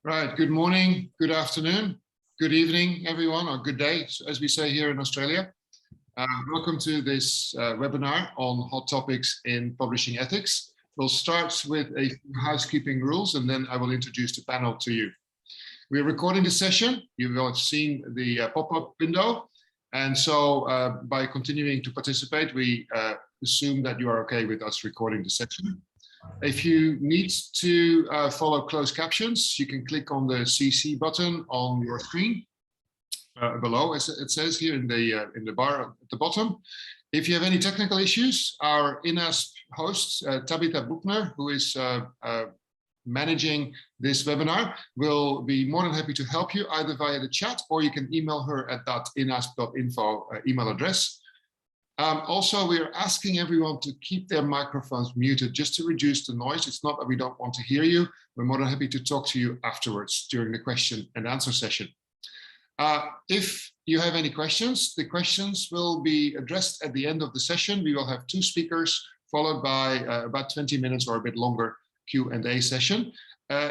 Right, good morning, good afternoon, good evening, everyone, or good day, as we say here in Australia. Welcome to this webinar on hot topics in publishing ethics. We'll start with a few housekeeping rules, and then I will introduce the panel to you. We're recording the session. You will have seen the pop-up window. And so by continuing to participate, we assume that you are okay with us recording the session. If you need to follow closed captions, you can click on the CC button on your screen below, as it says here in the bar at the bottom. If you have any technical issues, our in-ASP host, Tabitha Buchner, who is managing this webinar, will be more than happy to help you either via the chat, or you can email her at that inasp.info email address. Also, we are asking everyone to keep their microphones muted just to reduce the noise. It's not that we don't want to hear you. We're more than happy to talk to you afterwards during the question and answer session. If you have any questions, the questions will be addressed at the end of the session. We will have two speakers followed by about 20 minutes or a bit longer Q&A session.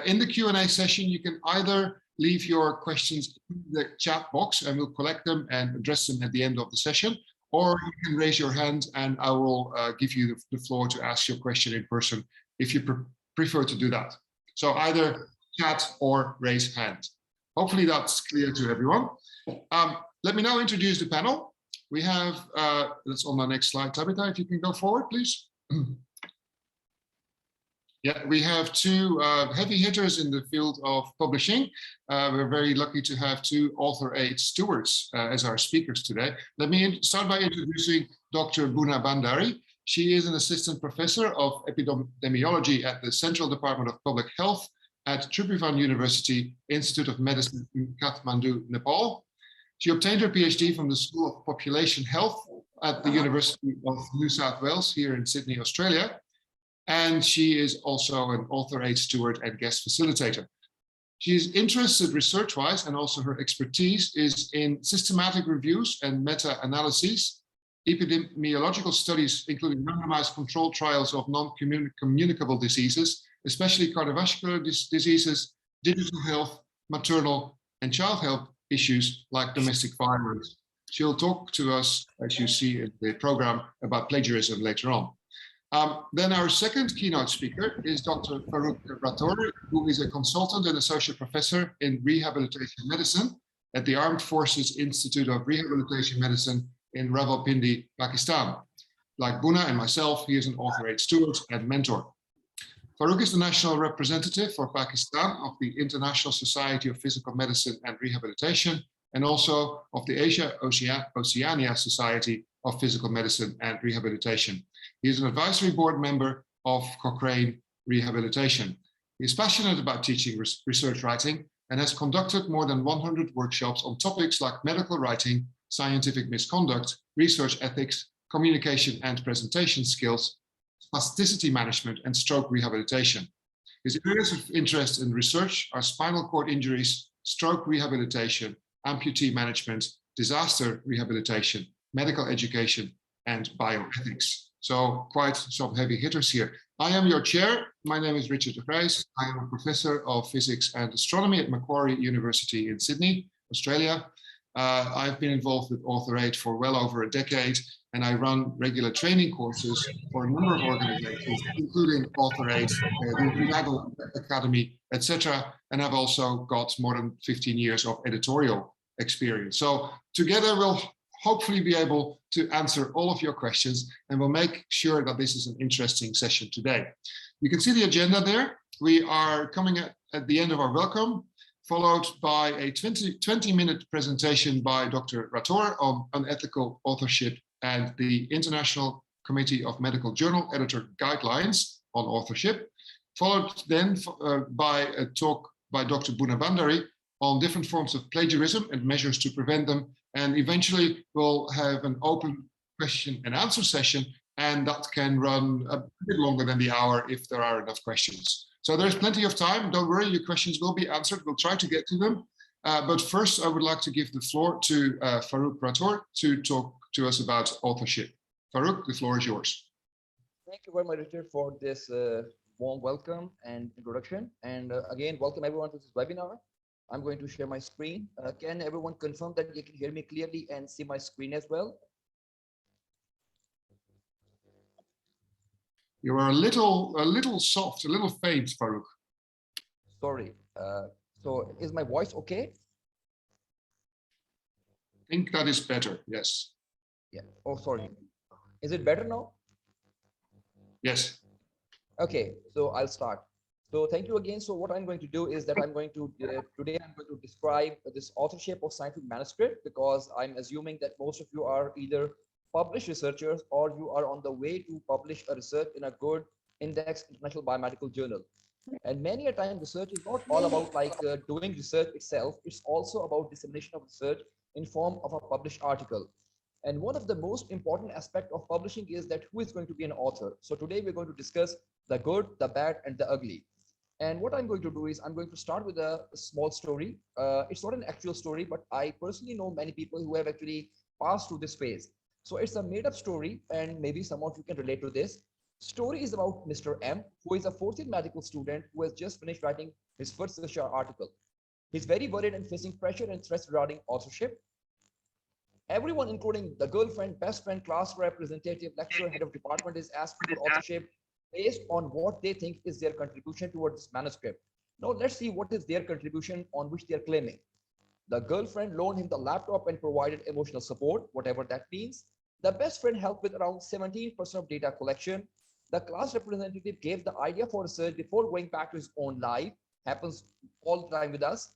In the Q&A session, you can either leave your questions in the chat box and we'll collect them and address them at the end of the session. Or you can raise your hand and I will give you the floor to ask your question in person if you prefer to do that. So either chat or raise hand. Hopefully that's clear to everyone. Let me now introduce the panel. We have, that's on the next slide, Tabitha, if you can go forward, please. Yeah, we have two heavy hitters in the field of publishing. We're very lucky to have two AuthorAID stewards as our speakers today. Let me start by introducing Dr. Buna Bhandari. She is an assistant professor of epidemiology at the Central Department of Public Health at Tribhuvan University Institute of Medicine in Kathmandu, Nepal. She obtained her PhD from the School of Population Health at the University of New South Wales here in Sydney, Australia. And she is also an AuthorAID steward and guest facilitator. She's interested research-wise, and also her expertise is in systematic reviews and meta-analyses, epidemiological studies, including randomized controlled trials of non-communicable diseases, especially cardiovascular diseases, digital health, maternal and child health issues like domestic violence. She'll talk to us, as you see in the program, about plagiarism later on. Then our second keynote speaker is Dr. Farooq Rathore, who is a consultant and associate professor in rehabilitation medicine at the Armed Forces Institute of Rehabilitation Medicine in Rawalpindi, Pakistan. Like Buna and myself, he is an AuthorAID steward and mentor. Farooq is the national representative for Pakistan of the International Society of Physical Medicine and Rehabilitation, and also of the Asia-Oceania Society of Physical Medicine and Rehabilitation. He is an advisory board member of Cochrane Rehabilitation. He is passionate about teaching research writing and has conducted more than 100 workshops on topics like medical writing, scientific misconduct, research ethics, communication and presentation skills, spasticity management, and stroke rehabilitation. His areas of interest in research are spinal cord injuries, stroke rehabilitation, amputee management, disaster rehabilitation, medical education, and bioethics. So quite some heavy hitters here. I am your chair. My name is Richard de Grijs. I am a professor of physics and astronomy at Macquarie University in Sydney, Australia. I've been involved with AuthorAID for well over a decade, and I run regular training courses for a number of organizations, including AuthorAID, the United Academy, etc. And I've also got more than 15 years of editorial experience. So together we'll hopefully be able to answer all of your questions, and we'll make sure that this is an interesting session today. You can see the agenda there. We are coming at the end of our welcome, followed by a 20-minute presentation by Dr. Rathore on unethical authorship and the International Committee of Medical Journal Editor Guidelines on authorship, followed then by a talk by Dr. Bhuna Bhandari on different forms of plagiarism and measures to prevent them. And eventually we'll have an open question and answer session, and that can run a bit longer than the hour if there are enough questions. So there's plenty of time. Don't worry, your questions will be answered. We'll try to get to them. But first, I would like to give the floor to Farooq Rathore to talk to us about authorship. Farooq, the floor is yours. Thank you very much, Richard, for this warm welcome and introduction. And again, welcome everyone to this webinar. I'm going to share my screen. Can everyone confirm that you can hear me clearly and see my screen as well? You are a little soft, a little faint, Farooq. Sorry. So is my voice okay? I think that is better. Yes. Yeah. Oh, sorry. Is it better now? Yes. Okay, so I'll start. So thank you again. So what I'm going to do is that today I'm going to describe this authorship of scientific manuscript, because I'm assuming that most of you are either published researchers or you are on the way to publish a research in a good index international biomedical journal. And many a time research is not all about doing research itself. It's also about dissemination of research in form of a published article. And one of the most important aspect of publishing is that who is going to be an author. So today we're going to discuss the good, the bad, and the ugly. And what I'm going to do is I'm going to start with a small story. It's not an actual story, but I personally know many people who have actually passed through this phase. So it's a made up story, and maybe some of you can relate to this. Story is about Mr. M, who is a fourth year medical student who has just finished writing his first research article. He's very worried and facing pressure and stress regarding authorship. Everyone, including the girlfriend, best friend, class representative, lecturer, head of department, is asking for authorship based on what they think is their contribution towards this manuscript. Now let's see what is their contribution on which they are claiming. The girlfriend loaned him the laptop and provided emotional support, whatever that means. The best friend helped with around 17% of data collection. The class representative gave the idea for research before going back to his own life. Happens all the time with us.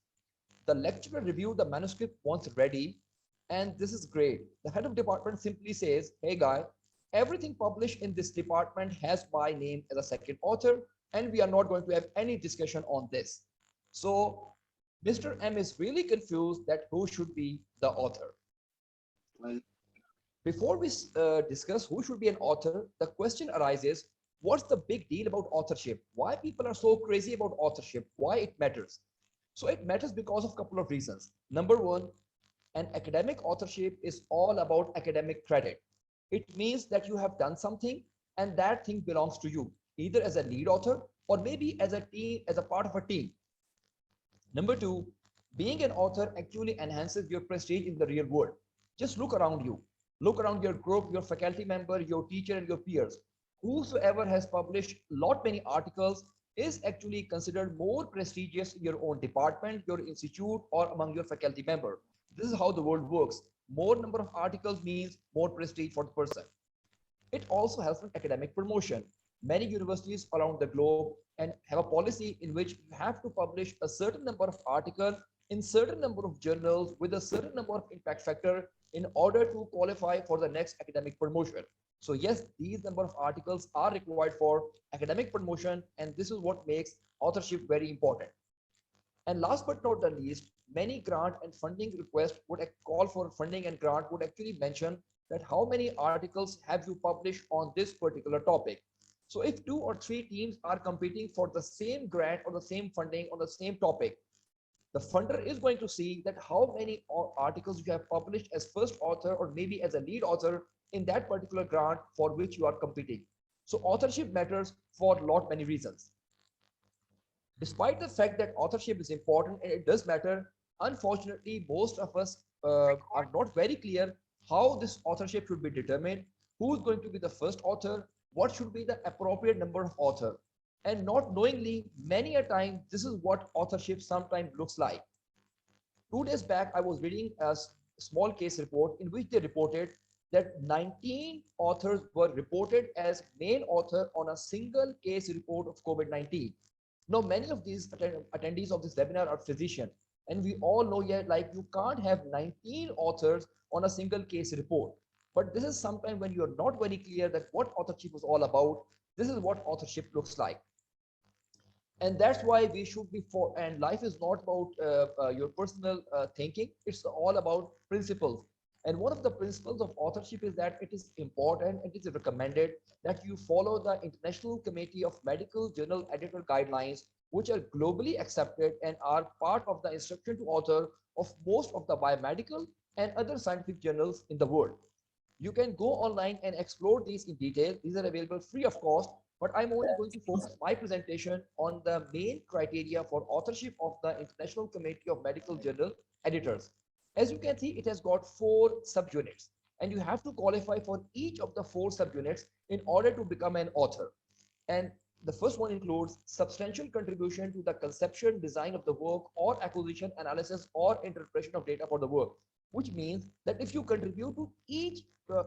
The lecturer reviewed the manuscript once ready, and this is great. The head of department simply says, hey guy, everything published in this department has my name as a second author, and we are not going to have any discussion on this. So Mr. M is really confused that who should be the author. Before we discuss who should be an author, the question arises, what's the big deal about authorship? Why people are so crazy about authorship? Why it matters? So it matters because of a couple of reasons. Number one, an academic authorship is all about academic credit. It means that you have done something and that thing belongs to you, either as a lead author or maybe as a team, as a part of a team. Number two, being an author actually enhances your prestige in the real world. Just look around you. Look around your group, your faculty member, your teacher, and your peers. Whosoever has published lot many articles is actually considered more prestigious in your own department, your institute, or among your faculty member. This is how the world works. More number of articles means more prestige for the person. It also helps in academic promotion. Many universities around the globe and have a policy in which you have to publish a certain number of articles in certain number of journals with a certain number of impact factor in order to qualify for the next academic promotion. So yes, these number of articles are required for academic promotion, and this is what makes authorship very important. And last but not the least, many grant and funding requests would call for funding, and grant would actually mention that how many articles have you published on this particular topic. So if 2 or 3 teams are competing for the same grant or the same funding on the same topic, the funder is going to see that how many articles you have published as first author or maybe as a lead author in that particular grant for which you are competing. So authorship matters for a lot many reasons. Despite the fact that authorship is important and it does matter, unfortunately, most of us are not very clear how this authorship should be determined, who's going to be the first author, what should be the appropriate number of author. And not knowingly, many a time, this is what authorship sometimes looks like. 2 days back, I was reading a small case report in which they reported that 19 authors were reported as main author on a single case report of COVID-19. Now, many of these attendees of this webinar are physicians, and we all know yet, like, you can't have 19 authors on a single case report. But this is sometimes when you're not very clear that what authorship was all about. This is what authorship looks like. And that's why we should be for, and life is not about your personal thinking. It's all about principles. And one of the principles of authorship is that it is important and it is recommended that you follow the International Committee of Medical Journal Editor Guidelines, which are globally accepted and are part of the instruction to author of most of the biomedical and other scientific journals in the world. You can go online and explore these in detail. These are available free of cost. but I'm only going to focus my presentation on the main criteria for authorship of the International Committee of Medical Journal editors. As you can see, it has got 4 subunits, and you have to qualify for each of the 4 subunits in order to become an author. And the first one includes substantial contribution to the conception, design of the work, or acquisition, analysis, or interpretation of data for the work, which means that if you contribute to each,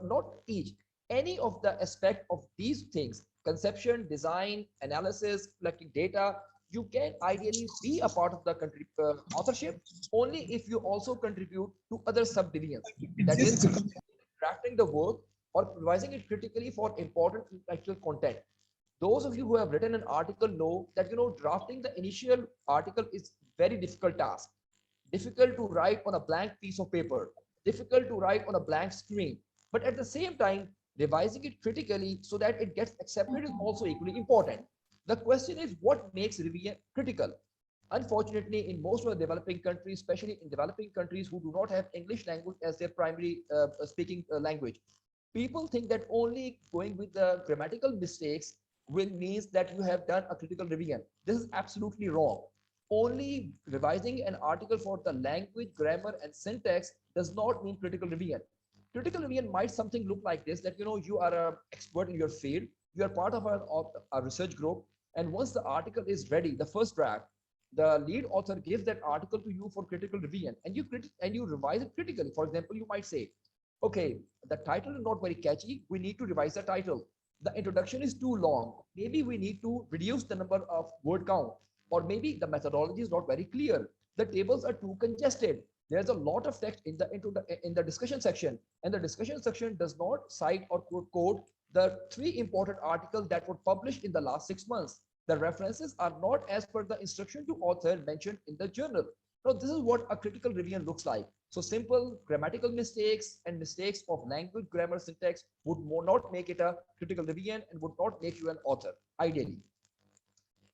not each, any of the aspect of these things, conception, design, analysis, collecting data, you can ideally be a part of the authorship only if you also contribute to other subdivisions. That is, drafting the work or revising it critically for important intellectual content. Those of you who have written an article know that drafting the initial article is very difficult task. Difficult to write on a blank piece of paper, difficult to write on a blank screen, but at the same time revising it critically so that it gets accepted is also equally important. The question is, what makes revision critical? Unfortunately, in most of the developing countries, especially in developing countries who do not have English language as their primary speaking language, people think that only going with the grammatical mistakes will means that you have done a critical revision. This is absolutely wrong. Only revising an article for the language, grammar, and syntax does not mean critical revision. Critical revision might something look like this: that you are an expert in your field, you are part of a research group, and once the article is ready, the first draft, the lead author gives that article to you for critical revision, and you revise it critically. For example, you might say, okay, the title is not very catchy, we need to revise the title. The introduction is too long, maybe we need to reduce the number of word count, or maybe the methodology is not very clear, the tables are too congested, there's a lot of text in the discussion section, and the discussion section does not cite or quote the 3 important articles that were published in the last 6 months. The references are not as per the instruction to author mentioned in the journal. Now, this is what a critical revision looks like. So simple grammatical mistakes and mistakes of language, grammar, syntax would not make it a critical revision and would not make you an author, ideally.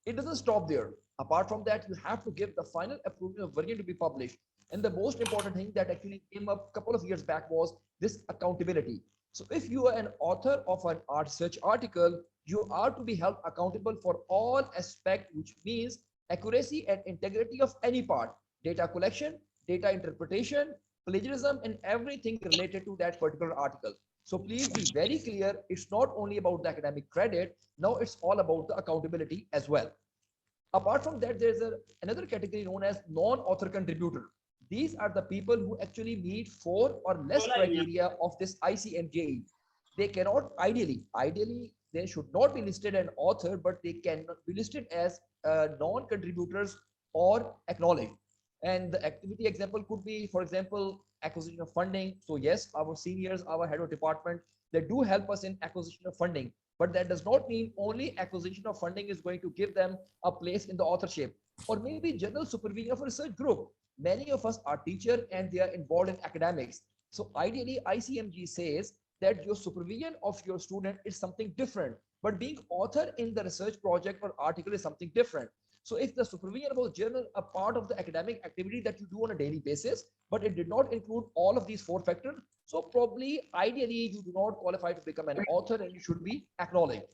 It doesn't stop there. Apart from that, you have to give the final approval of version to be published. And the most important thing that actually came up a couple of years back was this accountability. So if you are an author of an art research article, you are to be held accountable for all aspects, which means accuracy and integrity of any part, data collection, data interpretation, plagiarism, and everything related to that particular article. So please be very clear. It's not only about the academic credit. Now it's all about the accountability as well. Apart from that, there's another category known as non-author contributor. These are the people who actually meet 4 or less criteria of this ICMJ. They cannot ideally, they should not be listed an author, but they cannot be listed as non-contributors or acknowledged. And the activity example could be, for example, acquisition of funding. So yes, our seniors, our head of department, they do help us in acquisition of funding, but that does not mean only acquisition of funding is going to give them a place in the authorship, or maybe general supervision of a research group. Many of us are teachers and they are involved in academics. So ideally, ICMG says that your supervision of your student is something different, but being author in the research project or article is something different. So if the supervision of a journal a part of the academic activity that you do on a daily basis, but it did not include all of these 4 factors, so probably ideally you do not qualify to become an author and you should be acknowledged.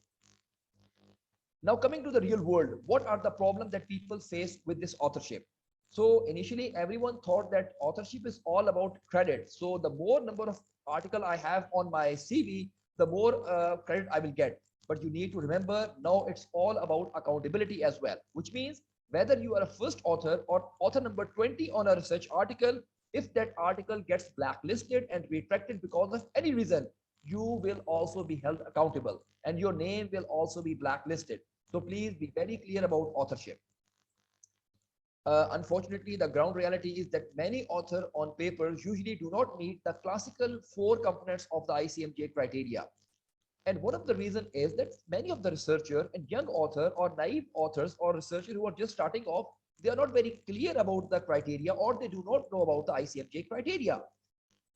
Now coming to the real world, what are the problems that people face with this authorship? So initially everyone thought that authorship is all about credit. So the more number of article I have on my CV, the more credit I will get. But you need to remember, now it's all about accountability as well, which means whether you are a first author or author number 20 on a research article, if that article gets blacklisted and retracted because of any reason, you will also be held accountable and your name will also be blacklisted. So please be very clear about authorship. Unfortunately, the ground reality is that many authors on papers usually do not meet the classical 4 components of the ICMJ criteria. And one of the reasons is that many of the researchers and young authors or naive authors or researchers who are just starting off, they are not very clear about the criteria, or they do not know about the ICMJ criteria.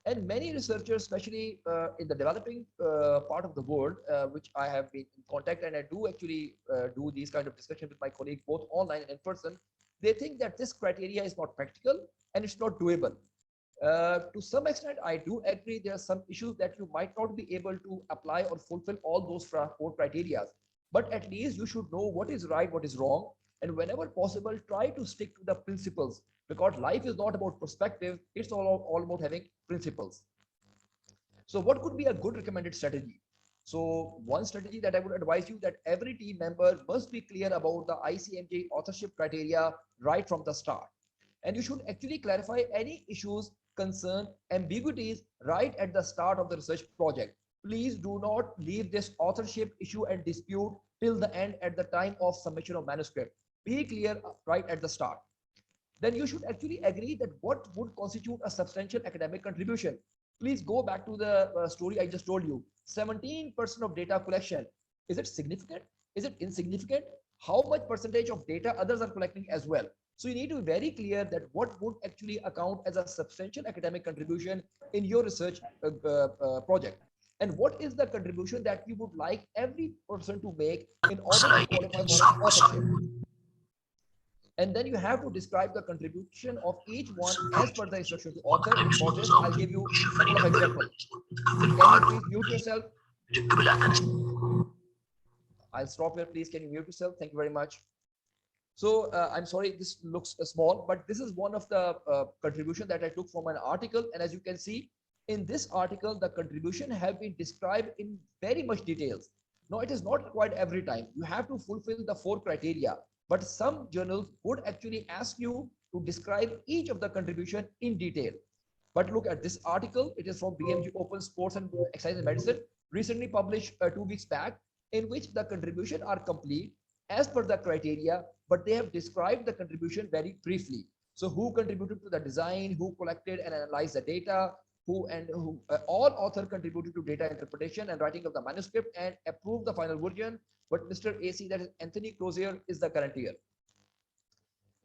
And many researchers, especially in the developing part of the world, which I have been in contact, and I do actually do these kind of discussions with my colleagues, both online and in person, they think that this criteria is not practical and it's not doable. To some extent, I do agree there are some issues that you might not be able to apply or fulfill all those 4 criteria. but at least you should know what is right, what is wrong, and whenever possible, try to stick to the principles, because life is not about perspective, it's all about having principles. So what could be a good recommended strategy? So one strategy that I would advise you, that every team member must be clear about the ICMJ authorship criteria right from the start. And you should actually clarify any issues, concern, ambiguities right at the start of the research project. Please do not leave this authorship issue and dispute till the end at the time of submission of manuscript. Be clear right at the start. Then you should actually agree that what would constitute a substantial academic contribution. Please go back to the story I just told you. 17% of data collection. Is it significant? Is it insignificant? How much percentage of data others are collecting as well? So you need to be very clear that what would actually account as a substantial academic contribution in your research project. And what is the contribution that you would like every person to make in order to qualify for an authorship? And then you have to describe the contribution of each one as per the instruction to author. For this, I'll give you a couple of examples. Can you please mute yourself? I'll stop here, please. Can you mute yourself? Thank you very much. So I'm sorry, this looks small, but this is one of the contribution that I took from an article. And as you can see, in this article, the contribution have been described in very much details. Now, it is not required every time. You have to fulfill the 4 criteria. But some journals would actually ask you to describe each of the contribution in detail. But look at this article. It is from BMG Open Sports and Exercise and Medicine, recently published 2 weeks back, in which the contribution are complete as per the criteria, but they have described the contribution very briefly. So who contributed to the design, who collected and analyzed the data, who all author contributed to data interpretation and writing of the manuscript and approved the final version. But Mr. AC, that is Anthony Crozier, is the guarantor.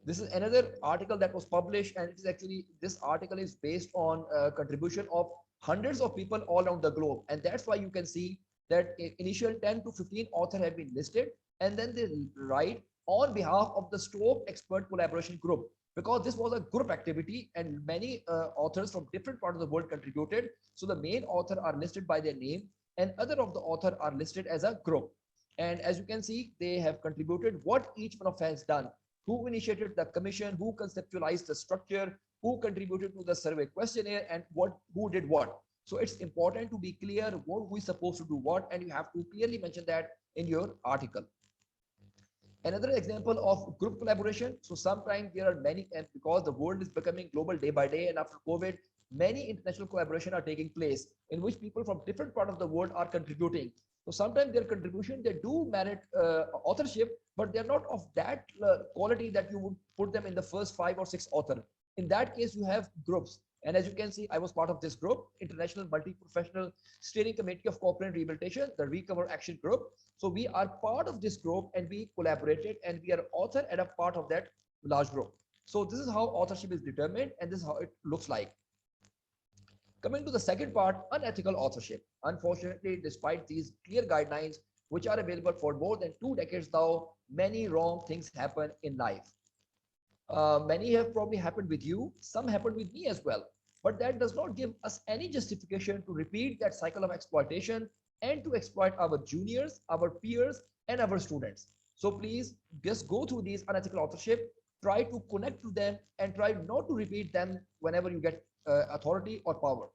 This is another article that was published, and it is actually, this article is based on contribution of hundreds of people all around the globe. And that's why you can see that initial 10 to 15 authors have been listed, and then they write on behalf of the Stroke Expert Collaboration Group, because this was a group activity and many authors from different parts of the world contributed. So the main author are listed by their name and other of the author are listed as a group. And as you can see, they have contributed what each one of has done, who initiated the commission, who conceptualized the structure, who contributed to the survey questionnaire, and who did what. So it's important to be clear what we're supposed to do what, and you have to clearly mention that in your article. Another example of group collaboration. So sometimes there are many, and because the world is becoming global day by day, and after COVID, many international collaboration are taking place in which people from different parts of the world are contributing. So sometimes their contribution, they do merit authorship, but they're not of that quality that you would put them in the first 5 or 6 author. In that case, you have groups. And as you can see, I was part of this group, International Multi-Professional Steering Committee of Cooperation Rehabilitation, the Recover Action Group. So we are part of this group and we collaborated and we are author and a part of that large group. So this is how authorship is determined and this is how it looks like. Coming to the second part, unethical authorship. Unfortunately, despite these clear guidelines, which are available for more than 2 decades now, many wrong things happen in life. Many have probably happened with you, some happened with me as well. But that does not give us any justification to repeat that cycle of exploitation and to exploit our juniors, our peers, and our students. So please just go through these unethical authorship, try to connect to them and try not to repeat them whenever you get authority or power.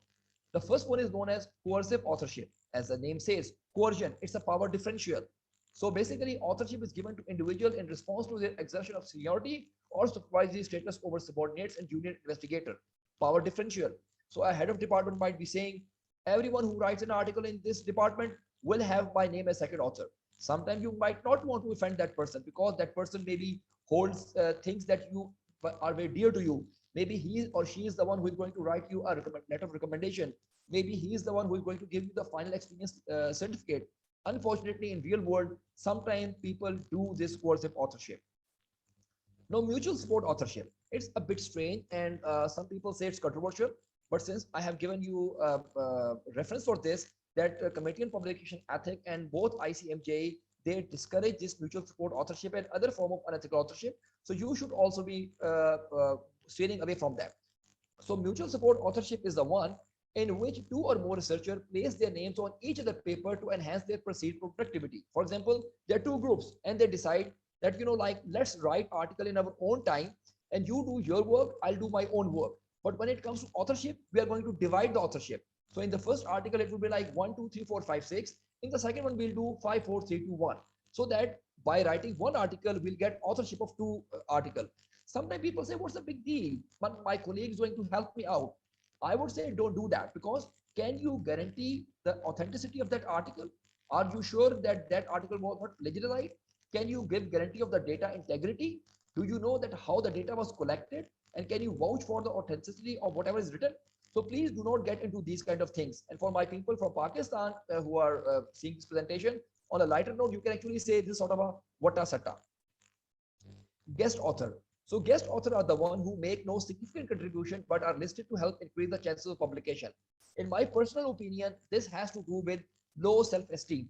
The first one is known as coercive authorship. As the name says, coercion, it's a power differential. So basically, authorship is given to individual in response to their exertion of seniority or supervisory status over subordinates and junior investigator. Power differential. So a head of department might be saying, everyone who writes an article in this department will have my name as second author. Sometimes you might not want to offend that person because that person maybe holds things that you are very dear to you. Maybe he or she is the one who is going to write you a letter of recommendation. Maybe he is the one who is going to give you the final experience certificate. Unfortunately, in real world, sometimes people do this coercive authorship. Now, mutual support authorship. It's a bit strange, and some people say it's controversial. But since I have given you reference for this, that Committee on Publication Ethics and both ICMJ, they discourage this mutual support authorship and other form of unethical authorship. So you should also be steering away from that. So mutual support authorship is the one in which two or more researchers place their names on each other paper to enhance their perceived productivity. For example, there are two groups and they decide that, like, let's write article in our own time and you do your work, I'll do my own work. But when it comes to authorship, we are going to divide the authorship. So in the first article, it will be like 1, 2, 3, 4, 5, 6. In the second one, we'll do 5, 4, 3, 2, 1. So that by writing one article, we'll get authorship of two articles. Sometimes people say, what's the big deal? But my colleague is going to help me out. I would say don't do that, because can you guarantee the authenticity of that article? Are you sure that that article was not plagiarized? Can you give guarantee of the data integrity? Do you know that how the data was collected? And can you vouch for the authenticity of whatever is written? So please do not get into these kind of things. And for my people from Pakistan who are seeing this presentation, on a lighter note, you can actually say this sort of a vata satta. Guest author. So guest author are the one who make no significant contribution but are listed to help increase the chances of publication. In my personal opinion, this has to do with low self-esteem.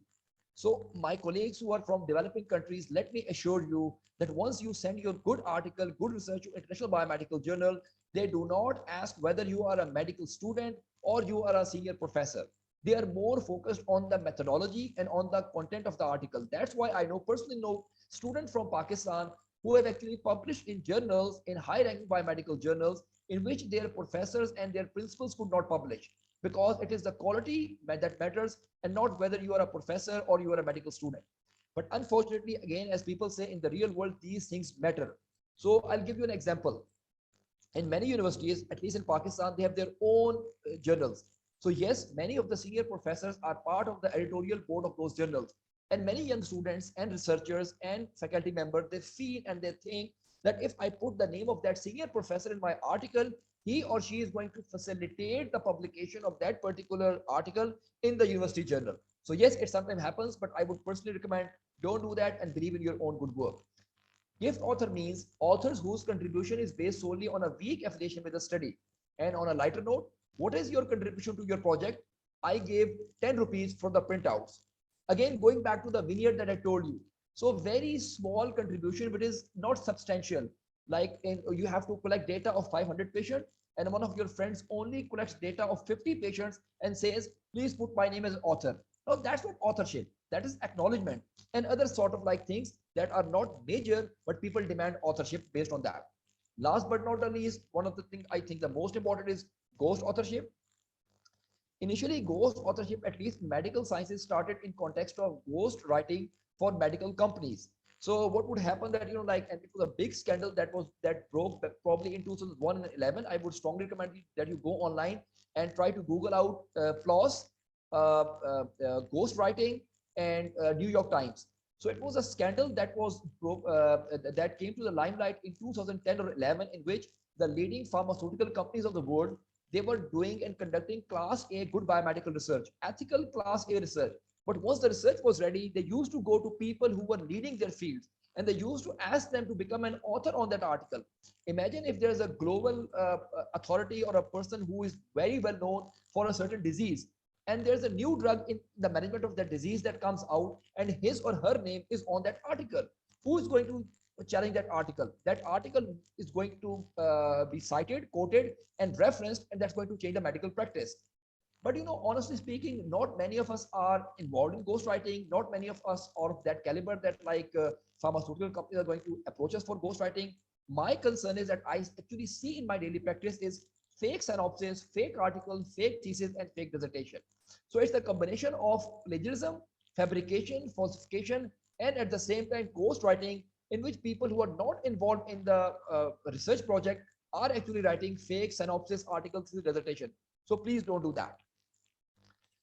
So my colleagues who are from developing countries, let me assure you that once you send your good article, good research to International Biomedical Journal, they do not ask whether you are a medical student or you are a senior professor. They are more focused on the methodology and on the content of the article. That's why I personally know students from Pakistan who have actually published in journals, in high-ranking biomedical journals, in which their professors and their principals could not publish, because it is the quality that matters and not whether you are a professor or you are a medical student. But unfortunately, again, as people say, in the real world, these things matter. So I'll give you an example. In many universities, at least in Pakistan, they have their own journals. So yes, many of the senior professors are part of the editorial board of those journals. And many young students and researchers and faculty members, they feel and they think that if I put the name of that senior professor in my article, he or she is going to facilitate the publication of that particular article in the university journal. So yes, it sometimes happens, but I would personally recommend don't do that and believe in your own good work. Gift author means authors whose contribution is based solely on a weak affiliation with the study. And on a lighter note, what is your contribution to your project? I gave 10 rupees for the printouts. Again, going back to the vignette that I told you. So very small contribution, but is not substantial. Like you have to collect data of 500 patients and one of your friends only collects data of 50 patients and says, please put my name as an author. Now that's not authorship, that is acknowledgement and other sort of like things that are not major, but people demand authorship based on that. Last but not the least, one of the things I think the most important is ghost authorship. Initially, ghost authorship, at least medical sciences, started in context of ghost writing for medical companies. So what would happen that, like, and it was a big scandal that broke probably in 2001 and 11. I would strongly recommend that you go online and try to Google out flaws, ghost writing, and New York Times. So it was a scandal that was that came to the limelight in 2010 or 11, in which the leading pharmaceutical companies of the world, they were doing and conducting class A good biomedical research, ethical class A research. But once the research was ready, they used to go to people who were leading their fields and they used to ask them to become an author on that article. Imagine if there's a global authority or a person who is very well known for a certain disease, and there's a new drug in the management of that disease that comes out, and his or her name is on that article. Who is going to challenge that article? That article is going to be cited, quoted, and referenced, and that's going to change the medical practice. But honestly speaking, not many of us are involved in ghostwriting. Not many of us are of that caliber that like pharmaceutical companies are going to approach us for ghostwriting. My concern is that I actually see in my daily practice is fake synopsis, fake articles, fake thesis, and fake dissertation. So it's the combination of plagiarism, fabrication, falsification, and at the same time ghostwriting, in which people who are not involved in the research project are actually writing fake synopsis, articles, dissertation. So please don't do that.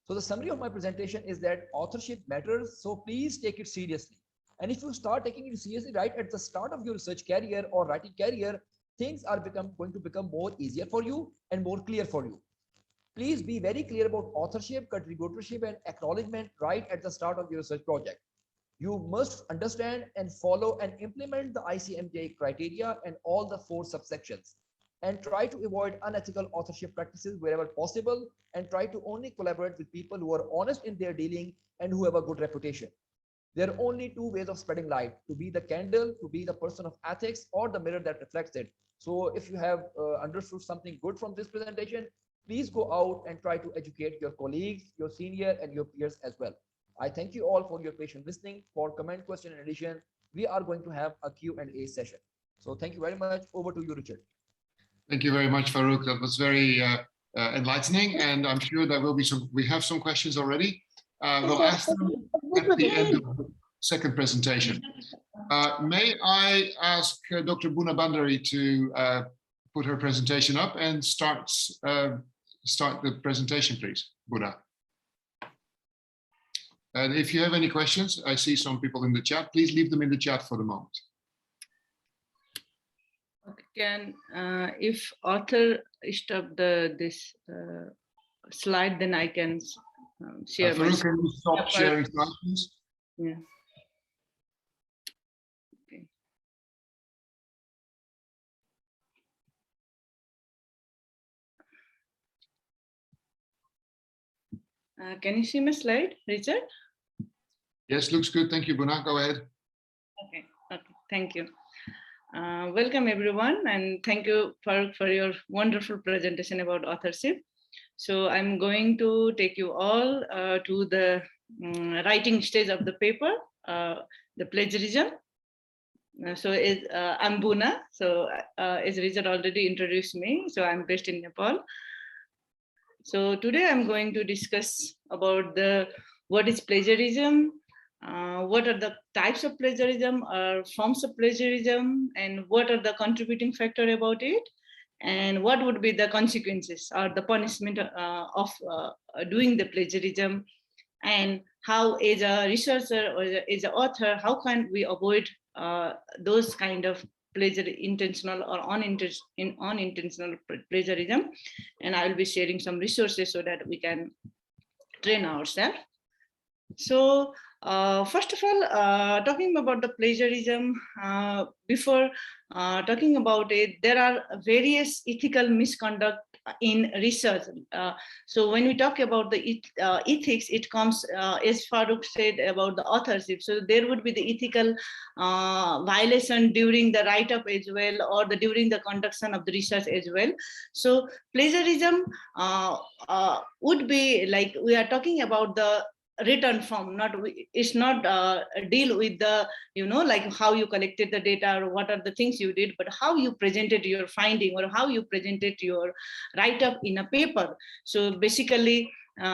So the summary of my presentation is that authorship matters, so please take it seriously. And if you start taking it seriously right at the start of your research career or writing career, things are going to become more easier for you and more clear for you. Please be very clear about authorship, contributorship, and acknowledgement right at the start of your research project. You must understand and follow and implement the ICMJ criteria and all the 4 subsections, and try to avoid unethical authorship practices wherever possible, and try to only collaborate with people who are honest in their dealing and who have a good reputation. There are only 2 ways of spreading light: to be the candle, to be the person of ethics, or the mirror that reflects it. So if you have understood something good from this presentation, Please go out and try to educate your colleagues, your senior and your peers as well. I thank you all for your patient listening. For comment, question, and addition, we are going to have a Q&A session. So thank you very much. Over to you, Richard. Thank you very much, Farooq. That was very enlightening, and I'm sure there will be we have some questions already. We'll ask them at the end of the second presentation. May I ask Dr. Bhuna Bhandari to put her presentation up and start the presentation, please, Bhuna. And if you have any questions, I see some people in the chat, please leave them in the chat for the moment. Okay, if author stop this slide, then I can share. Farooq, can you stop sharing slides, please? Yeah. Okay. Can you see my slide, Richard? Yes, looks good. Thank you, Bhuna. Go ahead. Okay, thank you. Welcome everyone, and thank you for your wonderful presentation about authorship. So I'm going to take you all to the writing stage of the paper, the plagiarism. I'm Bhuna. So as Richard already introduced me, so I'm based in Nepal. So today I'm going to discuss about what is plagiarism, what are the types of plagiarism or forms of plagiarism, and what are the contributing factor about it, and what would be the consequences or the punishment of doing the plagiarism, and how as a researcher or as an author, how can we avoid those kind of intentional or unintentional plagiarism. And I will be sharing some resources so that we can train ourselves. So first of all, talking about the plagiarism, before talking about it, there are various ethical misconduct in research. So when we talk about the ethics, it comes, as Farooq said, about the authorship. So there would be the ethical violation during the write-up as well, or during the conduction of the research as well. So plagiarism would be like, we are talking about the written form, it's not deal with the, like how you collected the data or what are the things you did, but how you presented your finding or how you presented your write-up in a paper. So basically we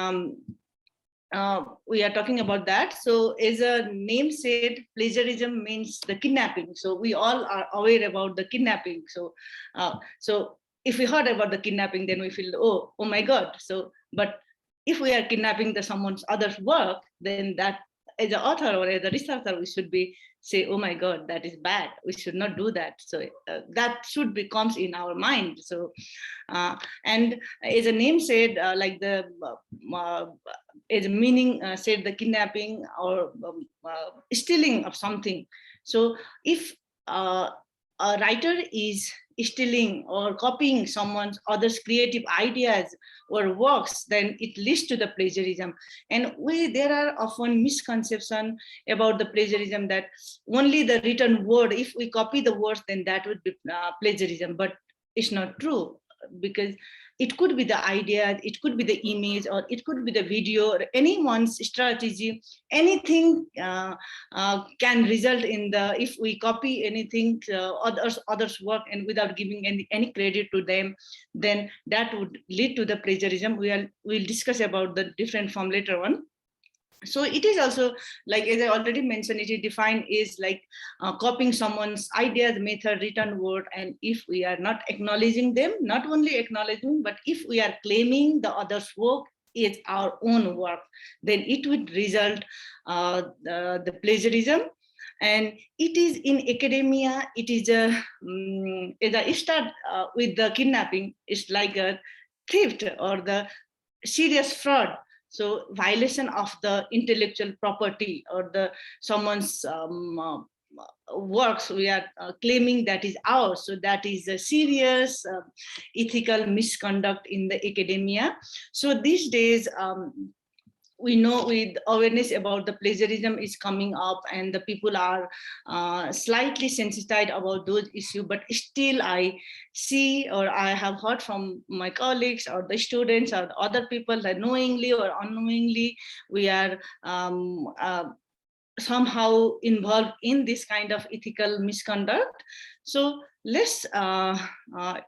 are talking about that. So as a name said, plagiarism means the kidnapping. So we all are aware about the kidnapping. So if we heard about the kidnapping, then we feel, oh my God. So but if we are kidnapping someone's other's work, then that as an author or as a researcher, we should be say, oh my God, that is bad. We should not do that. So that should comes in our mind. So and as a name said, like the as a meaning said, the kidnapping or stealing of something. So if a writer is stealing or copying someone's other's creative ideas or works, then it leads to the plagiarism. And there are often misconception about the plagiarism that only the written word, if we copy the words, then that would be plagiarism. But it's not true, because it could be the idea, it could be the image, or it could be the video, or anyone's strategy. Anything can result in if we copy anything, others work, and without giving any credit to them, then that would lead to the plagiarism. We'll discuss about the different form later on. So it is also, like as I already mentioned, it is defined as like copying someone's ideas, method, written word, and if we are not acknowledging them, not only acknowledging, but if we are claiming the other's work is our own work, then it would result the plagiarism. And it is in academia, it is it start with the kidnapping. It's like a theft or the serious fraud. So violation of the intellectual property or someone's works, we are claiming that is ours. So that is a serious ethical misconduct in the academia. So these days, we know with awareness about the plagiarism is coming up and the people are slightly sensitized about those issues, but still I see or I have heard from my colleagues or the students or the other people that knowingly or unknowingly we are somehow involved in this kind of ethical misconduct. So let's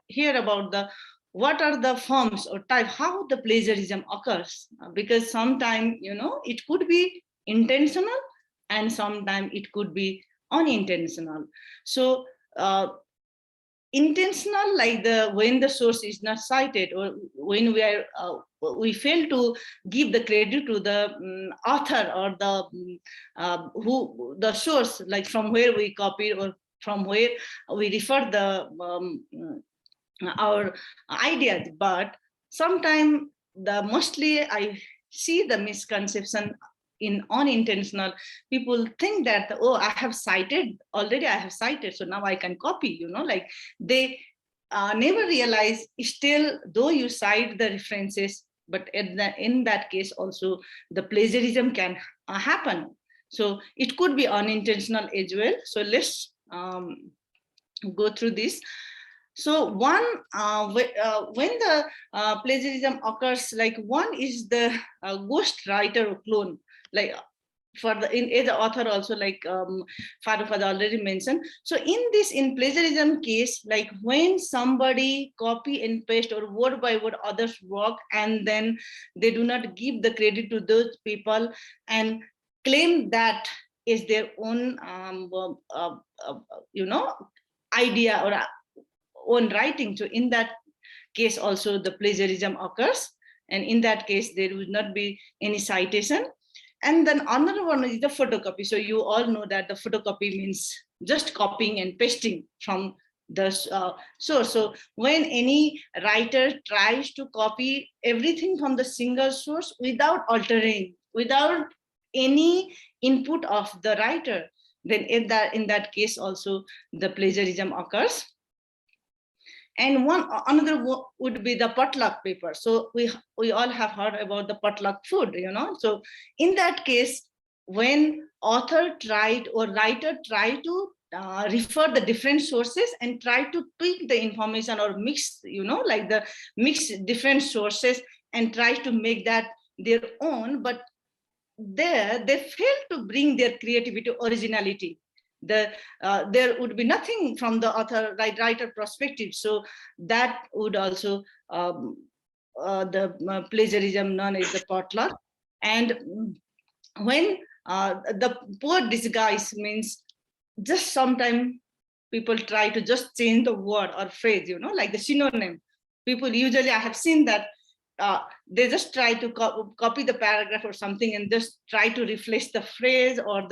hear about what are the forms or type, how the plagiarism occurs, because sometimes, it could be intentional and sometimes it could be unintentional. So intentional, like when the source is not cited or when we fail to give the credit to the author or the source, like from where we copied or from where we refer the our ideas. But sometimes mostly I see the misconception in unintentional. People think that, oh, I have cited already, so now I can copy, like they never realize still, though you cite the references, but in that case also the plagiarism can happen. So it could be unintentional as well. So let's go through this. So one, when the plagiarism occurs, like one is the ghost writer or clone, like for the as the author also, like Farooq has already mentioned. So in plagiarism case, like when somebody copy and paste or word by word others work, and then they do not give the credit to those people and claim that is their own idea or own writing. So in that case also the plagiarism occurs, and in that case there would not be any citation. And then another one is the photocopy. So you all know that the photocopy means just copying and pasting from the source. So when any writer tries to copy everything from the single source without altering, without any input of the writer, then in that case also the plagiarism occurs. And another would be the potluck paper. So we all have heard about the potluck food, So in that case, when author tried or writer tried to refer the different sources and try to tweak the information or mix, like the mix different sources and try to make that their own, but there they fail to bring their creativity, originality. There would be nothing from the author writer perspective. So that would also the plagiarism known as the potluck. And when the poor disguise means just sometimes people try to just change the word or phrase, like the synonym. People usually, I have seen that they just try to copy the paragraph or something and just try to replace the phrase or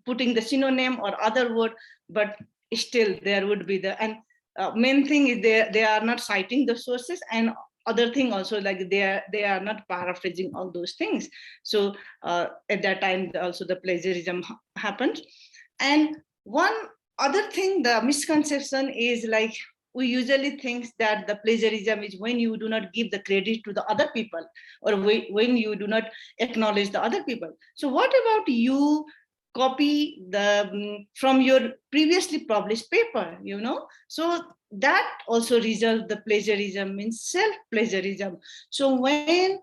putting the synonym or other word, but still there would be and main thing is they are not citing the sources, and other thing also, like they are not paraphrasing all those things. So at that time also the plagiarism happened. And one other thing, the misconception is like, we usually think that the plagiarism is when you do not give the credit to the other people or when you do not acknowledge the other people. So what about you copy from your previously published paper, So that also results the plagiarism, means self-plagiarism. So when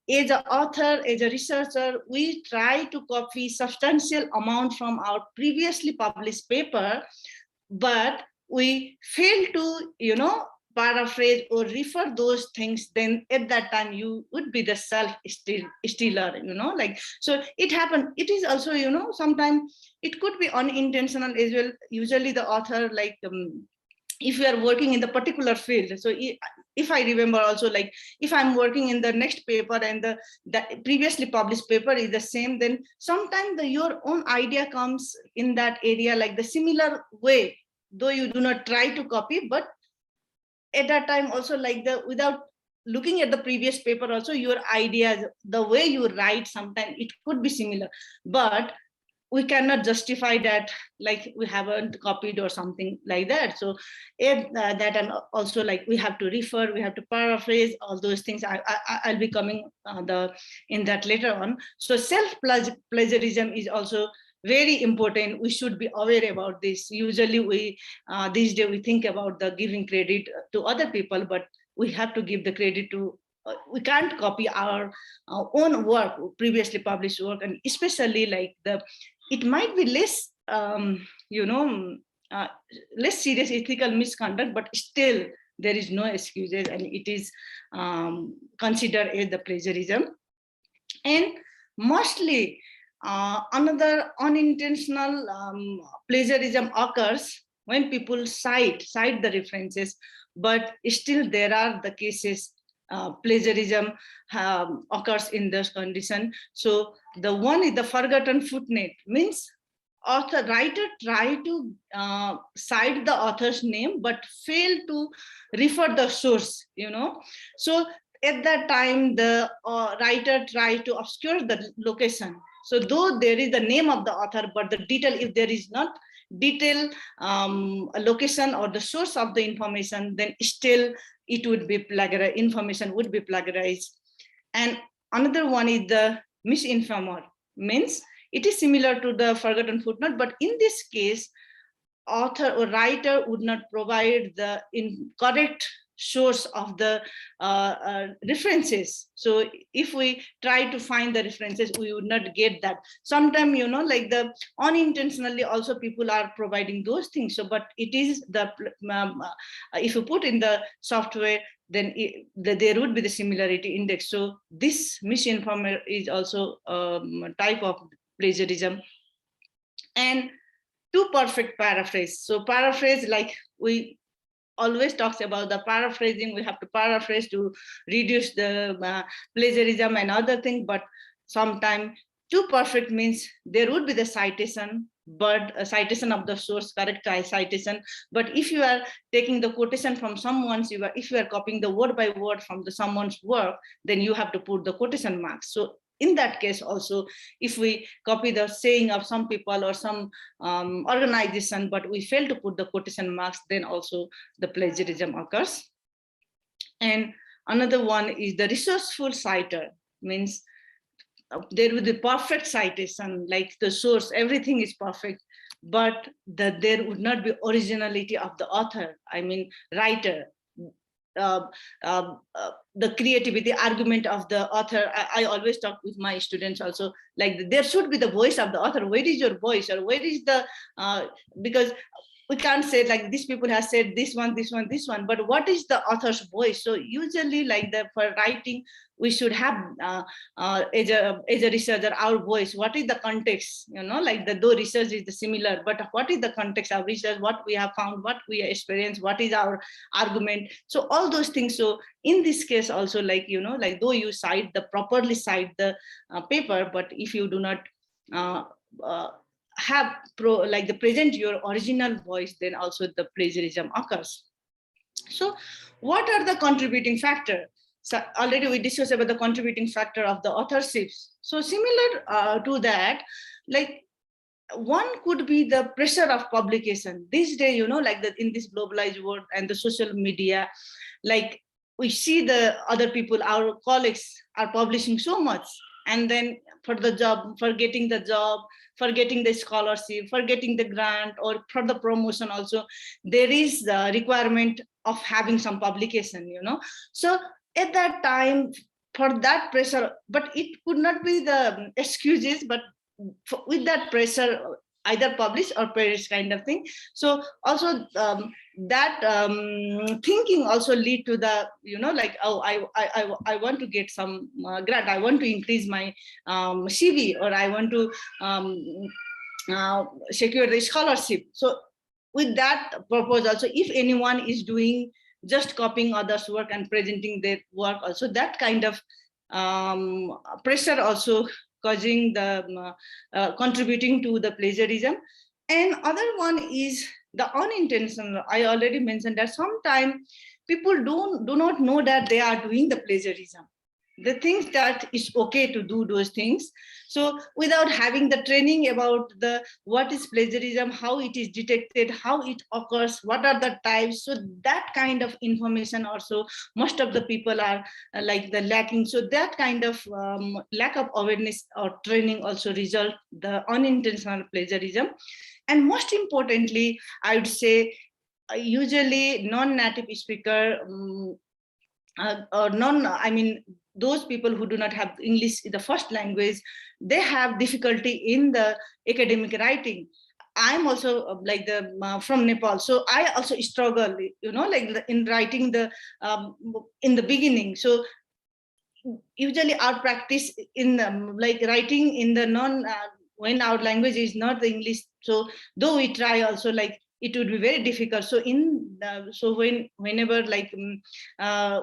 as an author, as a researcher, we try to copy substantial amount from our previously published paper, but we fail to, paraphrase or refer those things, then at that time you would be the self-stealer, like, so it happened. It is also, sometimes it could be unintentional as well. Usually the author, like, if you are working in the particular field, so if I remember also, like if I'm working in the next paper and the previously published paper is the same, then sometimes your own idea comes in that area, like the similar way, though you do not try to copy, but at that time also, like without looking at the previous paper also, your ideas, the way you write, sometimes it could be similar, but we cannot justify that like we haven't copied or something like that. So that, and also like we have to refer, we have to paraphrase, all those things. I'll be coming in that later on. So self-plagiarism is also very important. We should be aware about this. Usually we these days we think about the giving credit to other people, but we have to give the credit to we can't copy our own work, previously published work, and especially like it might be less less serious ethical misconduct, but still there is no excuses, and it is considered as the plagiarism. And mostly another unintentional plagiarism occurs when people cite the references, but still there are the cases plagiarism occurs in this condition. So the one is the forgotten footnote, means writer try to cite the author's name but fail to refer the source, So at that time the writer try to obscure the location. So though there is the name of the author, but the detail, if there is not detail location or the source of the information, then still it would be plagiarized, information would be plagiarized. And another one is the misinformer, means it is similar to the forgotten footnote, but in this case, author or writer would not provide the incorrect source of the references. So if we try to find the references, we would not get that. Sometimes, like the unintentionally also people are providing those things. So, but it is the, if you put in the software, then there would be the similarity index. So this misinformer is also a type of plagiarism. And too perfect paraphrase. So paraphrase, like we always talks about the paraphrasing, we have to paraphrase to reduce the plagiarism and other things, but sometimes too perfect means there would be the citation, but a citation of the source, correct citation, but if you are taking the quotation from someone's, if you are copying the word by word from someone's work, then you have to put the quotation marks. So in that case also, if we copy the saying of some people or some organization, but we fail to put the quotation marks, then also the plagiarism occurs. And another one is the resourceful citer, means there will be perfect citation, like the source, everything is perfect, but there would not be originality of the author, I mean writer. The creativity, argument of the author. I always talk with my students also, like there should be the voice of the author. Where is your voice, or where is the, because we can't say like these people have said this one, but what is the author's voice? So usually like for writing, we should have as a researcher, our voice. What is the context, like though research is similar, but what is the context of research, what we have found, what we experienced, what is our argument? So all those things. So in this case also, like, like though you properly cite the paper, but if you do not have present your original voice, then also the plagiarism occurs. So what are the contributing factors? So already we discussed about the contributing factor of the authorships. So similar to that, like one could be the pressure of publication. This day, like in this globalized world and the social media, like we see the other people, our colleagues are publishing so much, and then for the job, for getting the job, for getting the scholarship, for getting the grant, or for the promotion also, there is the requirement of having some publication, So at that time, for that pressure, but it could not be the excuses, but with that pressure, either publish or perish kind of thing. So also that thinking also lead to the, like, oh, I want to get some grant, I want to increase my CV, or I want to secure the scholarship. So with that purpose also, if anyone is doing just copying others' work and presenting their work also, that kind of pressure also causing the contributing to the plagiarism. And other one is the unintentional. I already mentioned that sometimes people do not know that they are doing the plagiarism. the things that it's okay to do those things. So without having the training about the what is plagiarism, how it is detected, how it occurs, what are the types, so that kind of information also most of the people are like the lacking. So that kind of lack of awareness or training also result the unintentional plagiarism. And most importantly, I would say usually non-native speaker or those people who do not have English in the first language, they have difficulty in the academic writing. I'm also from Nepal, so I also struggle, in writing the in the beginning. So usually our practice in writing in the when our language is not the English. So though we try also, it would be very difficult. So whenever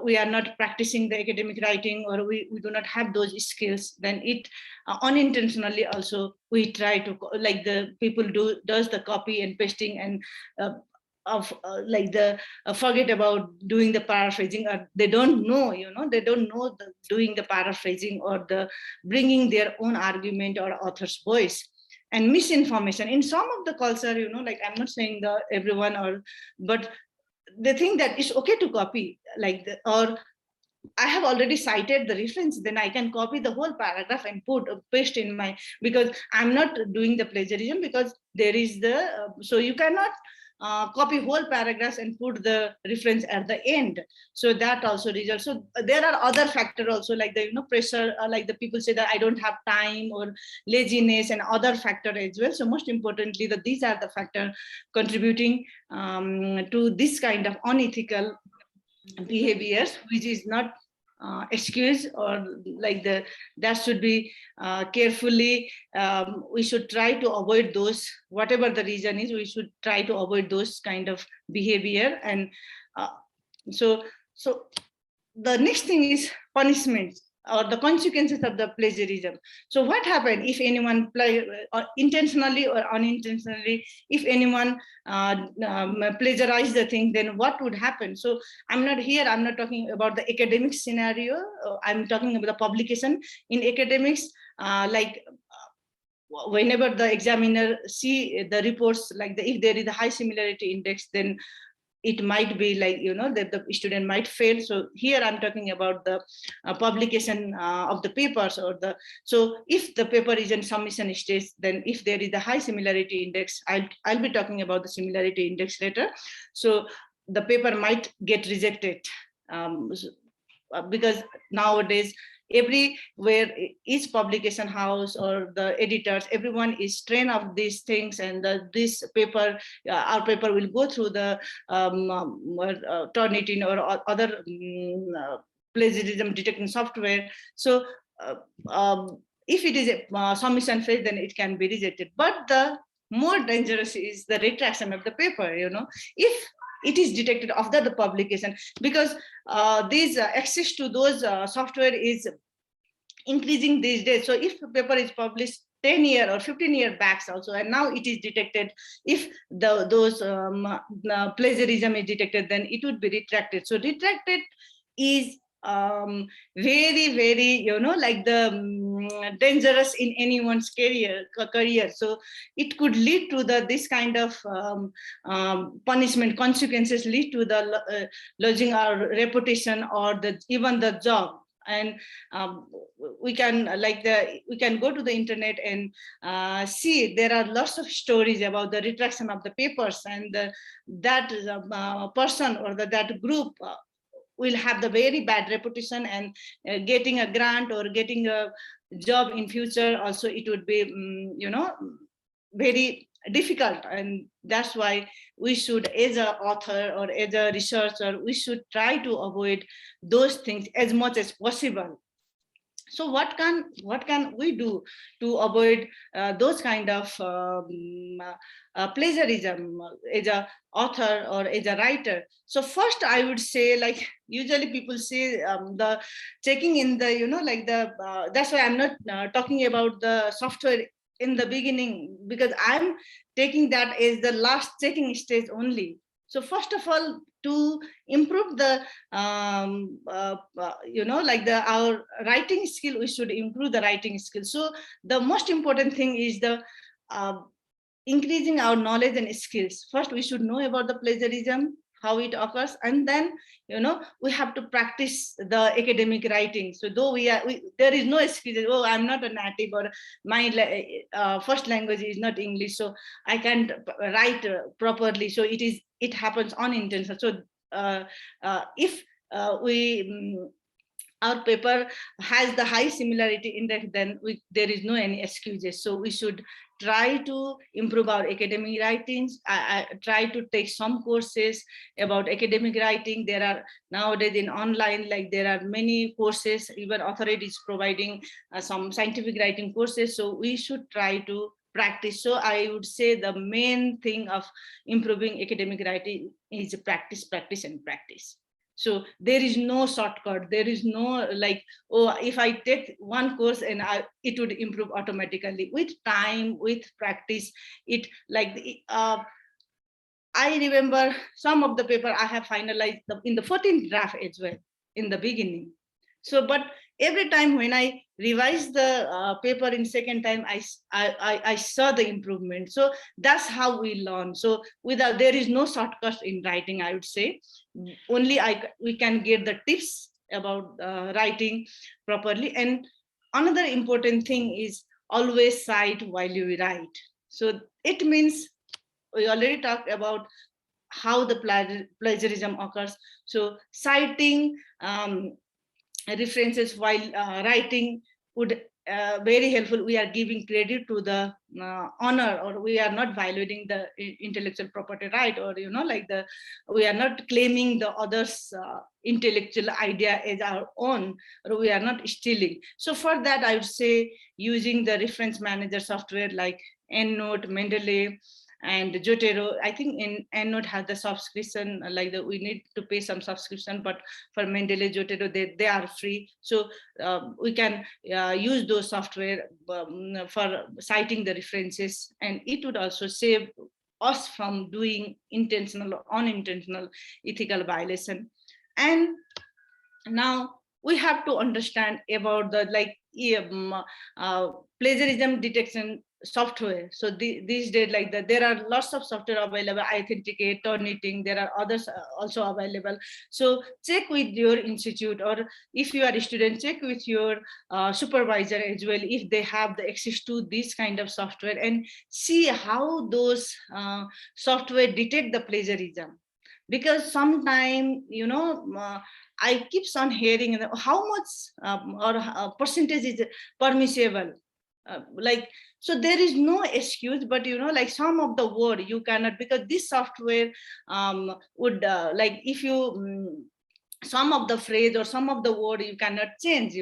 we are not practicing the academic writing, or we do not have those skills, then it unintentionally also we try to the people does the copy and pasting and forget about doing the paraphrasing, or they don't know, they don't know doing the paraphrasing or the bringing their own argument or author's voice. And misinformation in some of the culture, I'm not saying the everyone, but they think that it's okay to copy or I have already cited the reference, then I can copy the whole paragraph and paste in my, because I'm not doing the plagiarism, because there is so you cannot copy whole paragraphs and put the reference at the end. So that also results. So there are other factors also, like the pressure, like the people say that I don't have time, or laziness, and other factor as well. So most importantly, that these are the factors contributing to this kind of unethical behaviors, which is not excuse, or that should be carefully, we should try to avoid those, whatever the reason is, we should try to avoid those kind of behavior. And so the next thing is punishment or the consequences of the plagiarism. So what happened if anyone intentionally or unintentionally, if anyone plagiarize the thing, then what would happen? So I'm not talking about the academic scenario. I'm talking about the publication in academics, whenever the examiner see the reports, if there is a high similarity index, then it might be that the student might fail. So here I'm talking about the publication of the papers, so if the paper is in submission stage, then if there is a high similarity index, I'll be talking about the similarity index later. So the paper might get rejected, because nowadays everywhere, each publication house or the editors, everyone is trained of these things, and this paper, our paper will go through the Turnitin or other plagiarism detecting software. So if it is a submission phase, then it can be rejected. But the more dangerous is the retraction of the paper, if it is detected after the publication, because this access to those software is increasing these days. So if a paper is published 10 year or 15 year backs also, and now it is detected, if those plagiarism is detected, then it would be retracted. So retracted is very, very, dangerous in anyone's career. So it could lead to this kind of punishment consequences, lead to the losing our reputation or even the job. And we can go to the internet and see there are lots of stories about the retraction of the papers, and that person or that group will have the very bad reputation, and getting a grant or getting a job in future also, it would be very difficult. And that's why we should, as an author or as a researcher, we should try to avoid those things as much as possible. So what can we do to avoid those kind of plagiarism as an author or as a writer? So first, I would say, usually people say the checking in the that's why I'm not talking about the software in the beginning, because I'm taking that as the last checking stage only. So first of all, to improve the, our writing skill, we should improve the writing skill. So the most important thing is the increasing our knowledge and skills. First, we should know about the plagiarism, how it occurs, and then we have to practice the academic writing. So though there is no excuse, oh, I'm not a native, or my first language is not English, so I can't write properly. So it happens unintentional. So if our paper has the high similarity index, then there is no any excuses. So we should try to improve our academic writings. I try to take some courses about academic writing. There are nowadays in online, like there are many courses, even AuthorAID is providing some scientific writing courses. So we should try to practice. So I would say the main thing of improving academic writing is practice, practice, and practice. So there is no shortcut. There is no like, oh, if I take one course and it would improve automatically. With time, with practice, it like I remember some of the paper I have finalized in the 14th draft as well in the beginning. So, but every time when I revised the paper in second time, I saw the improvement. So that's how we learn. So there is no shortcut in writing, I would say. Only we can get the tips about writing properly. And another important thing is always cite while you write. So it means we already talked about how the plagiarism occurs. So citing references while writing would very helpful. We are giving credit to the honor, or we are not violating the intellectual property right, or we are not claiming the others intellectual idea as our own, or we are not stealing. So for that, I would say using the reference manager software like EndNote, Mendeley, and Jotero. I think in EndNote has the subscription, we need to pay some subscription, but for Mendeley, Jotero, they are free. So we can use those software for citing the references, and it would also save us from doing intentional or unintentional ethical violation. And now we have to understand about the plagiarism detection software. So these days, there are lots of software available, Authenticate, Turnitin, there are others also available. So check with your institute, or if you are a student, check with your supervisor as well, if they have the access to this kind of software, and see how those software detect the plagiarism. Because sometimes, I keep on hearing how much percentage is permissible. So there is no excuse, but some of the word you cannot, because this software would if you some of the phrase or some of the word you cannot change,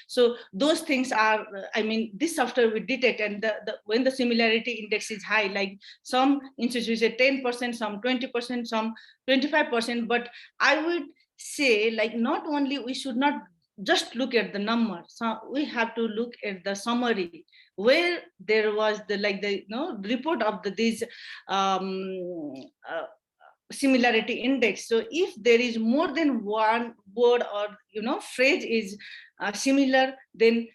so those things are, this software will detect. And when the similarity index is high, like some institutes say 10%, some 20%, some 25%, but I would say, not only we should not just look at the number, so we have to look at the summary, where there was the report of these similarity index. So if there is more than one word or phrase is similar, then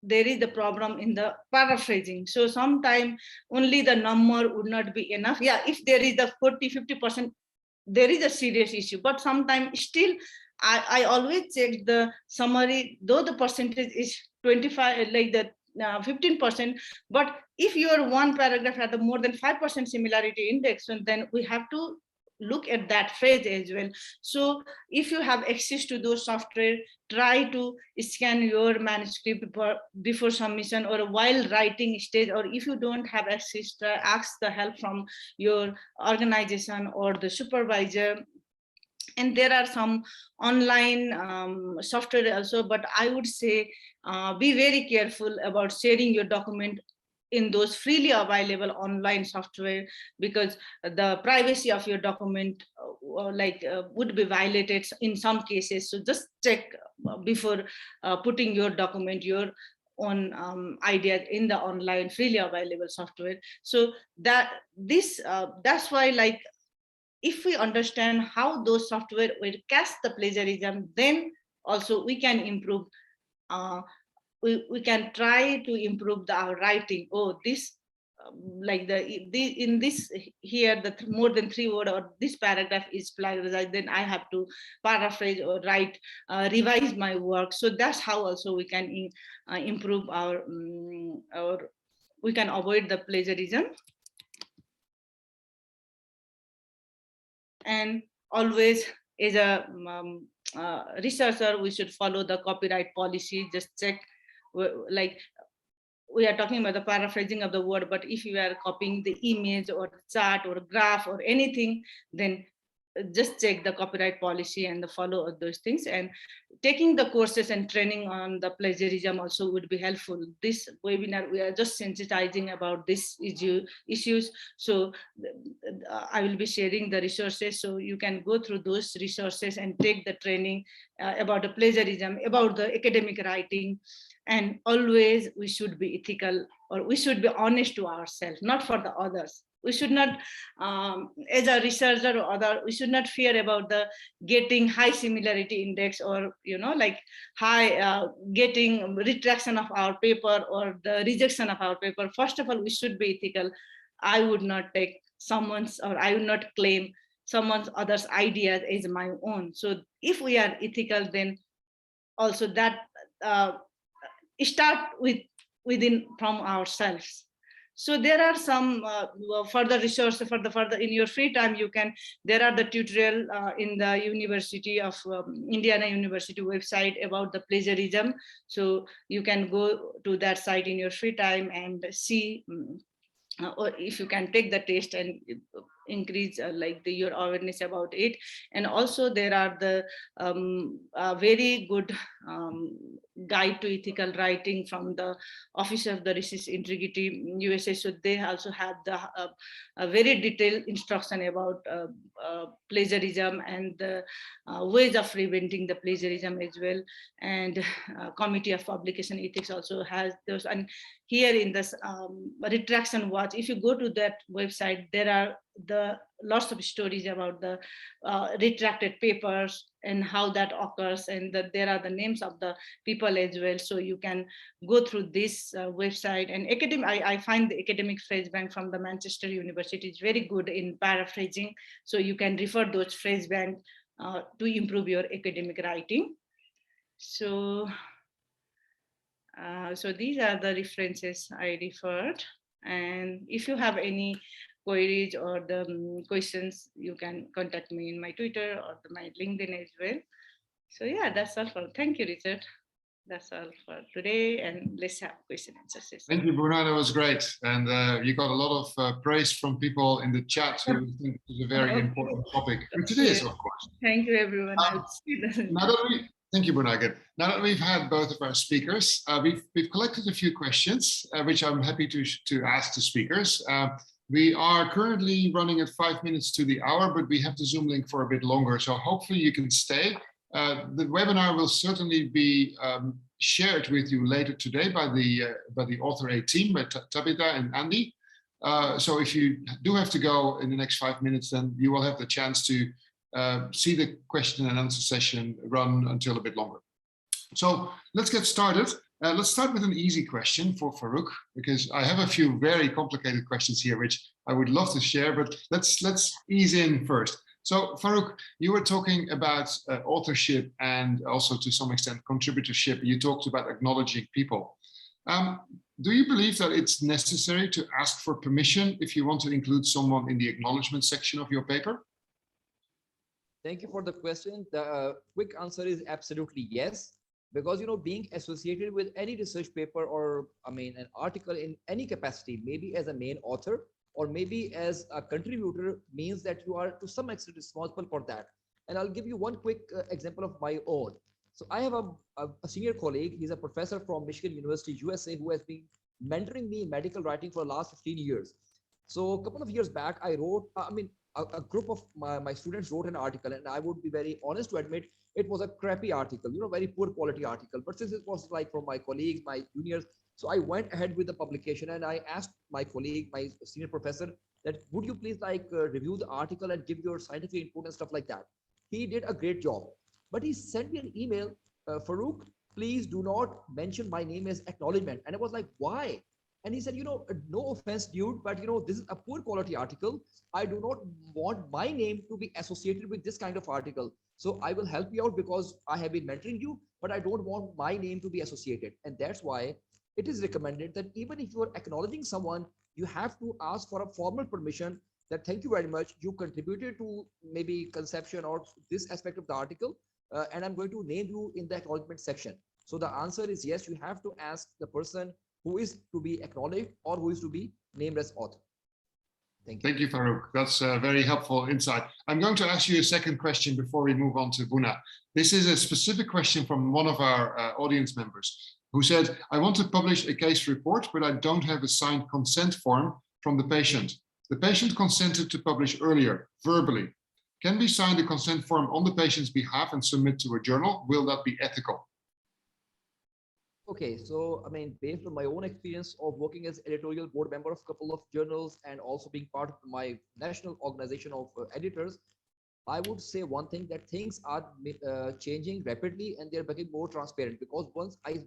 there is the problem in the paraphrasing. So sometimes only the number would not be enough. Yeah, if there is the 40-50%, there is a serious issue. But sometimes still I always check the summary, though the percentage is 25, 15%, but if your one paragraph had the more than 5% similarity index, and then we have to look at that phrase as well. So if you have access to those software, try to scan your manuscript before submission or while writing stage, or if you don't have access, ask the help from your organization or the supervisor. And there are some online software also, but I would say be very careful about sharing your document in those freely available online software, because the privacy of your document would be violated in some cases. So just check before putting your document, your own ideas in the online freely available software. So that's why if we understand how those software will catch the plagiarism, then also we can improve. We can try to improve our writing. Oh, this like in this here the more than 3 word or this paragraph is plagiarized, then I have to paraphrase or write, revise my work. So that's how also we can improve our we can avoid the plagiarism. And always, as a researcher, we should follow the copyright policy. Just check, like we are talking about the paraphrasing of the word, but if you are copying the image or chart or graph or anything, then just check the copyright policy and the follow of those things. And taking the courses and training on the plagiarism also would be helpful. This webinar, we are just sensitizing about this issues. So I will be sharing the resources, so you can go through those resources and take the training about the plagiarism, about the academic writing. And always we should be ethical, or we should be honest to ourselves, not for the others. We should not, as a researcher or other, we should not fear about the getting high similarity index, or like high getting retraction of our paper or the rejection of our paper. First of all, we should be ethical. I would not take someone's, or I would not claim someone's other's ideas as my own. So if we are ethical, then also that start within from ourselves. So there are some further resources for the further in your free time. You can, there are the tutorial in the University of Indiana University website about the plagiarism. So you can go to that site in your free time and see, or if you can take the test and increase your awareness about it. And also there are the very good guide to ethical writing from the Office of the Research Integrity USA. So they also have the a very detailed instruction about plagiarism and the ways of preventing the plagiarism as well. And Committee of Publication Ethics also has those. And here in this retraction watch, if you go to that website, there are the lots of stories about the retracted papers and how that occurs, and that there are the names of the people as well. So you can go through this website. And I find the academic phrase bank from the Manchester University is very good in paraphrasing. So you can refer those phrase bank to improve your academic writing. So so these are the references I referred. And if you have any queries or the questions, you can contact me in my Twitter or my LinkedIn as well. So yeah, that's all for, thank you, Richard. That's all for today, and let's have question and answer session. Thank you, Buna. That was great. And you got a lot of praise from people in the chat who think it is a very important topic, which it is, of course. Thank you, everyone. Thank you, Buna, again. Now that we've had both of our speakers, we've collected a few questions, which I'm happy to ask the speakers. We are currently running at 5 minutes to the hour, but we have the Zoom link for a bit longer. So hopefully you can stay. The webinar will certainly be shared with you later today by the AuthorAID team, by Tabitha and Andy. So if you do have to go in the next 5 minutes, then you will have the chance to see the question and answer session run until a bit longer. So let's get started. Let's start with an easy question for Farooq, because I have a few very complicated questions here, which I would love to share, but let's ease in first. So Farooq, you were talking about authorship and also to some extent contributorship. You talked about acknowledging people. Do you believe that it's necessary to ask for permission if you want to include someone in the acknowledgement section of your paper? Thank you for the question. The quick answer is absolutely yes. Because, being associated with any research paper or, an article in any capacity, maybe as a main author or maybe as a contributor, means that you are to some extent responsible for that. And I'll give you one quick example of my own. So I have a senior colleague. He's a professor from Michigan University, USA, who has been mentoring me in medical writing for the last 15 years. So a couple of years back, I wrote, a group of my students wrote an article, and I would be very honest to admit it was a crappy article, very poor quality article. But since it was like from my colleagues, my juniors, so I went ahead with the publication, and I asked my colleague, my senior professor, that would you please review the article and give your scientific input and stuff like that. He did a great job, but he sent me an email, Farooq, please do not mention my name as acknowledgement. And I was like, why? And he said, no offense, dude, but this is a poor quality article. I do not want my name to be associated with this kind of article. So I will help you out because I have been mentoring you, but I don't want my name to be associated. And that's why it is recommended that even if you are acknowledging someone, you have to ask for a formal permission that thank you very much. You contributed to maybe conception or this aspect of the article, and I'm going to name you in the acknowledgement section. So the answer is yes, you have to ask the person who is to be acknowledged or who is to be named as author. Thank you. Thank you, Farooq. That's a very helpful insight. I'm going to ask you a second question before we move on to Buna. This is a specific question from one of our audience members who said, I want to publish a case report, but I don't have a signed consent form from the patient. The patient consented to publish earlier, verbally. Can we sign the consent form on the patient's behalf and submit to a journal? Will that be ethical? Okay, so I mean, based on my own experience of working as editorial board member of a couple of journals and also being part of my national organization of editors, I would say one thing, that things are changing rapidly and they're becoming more transparent, because once I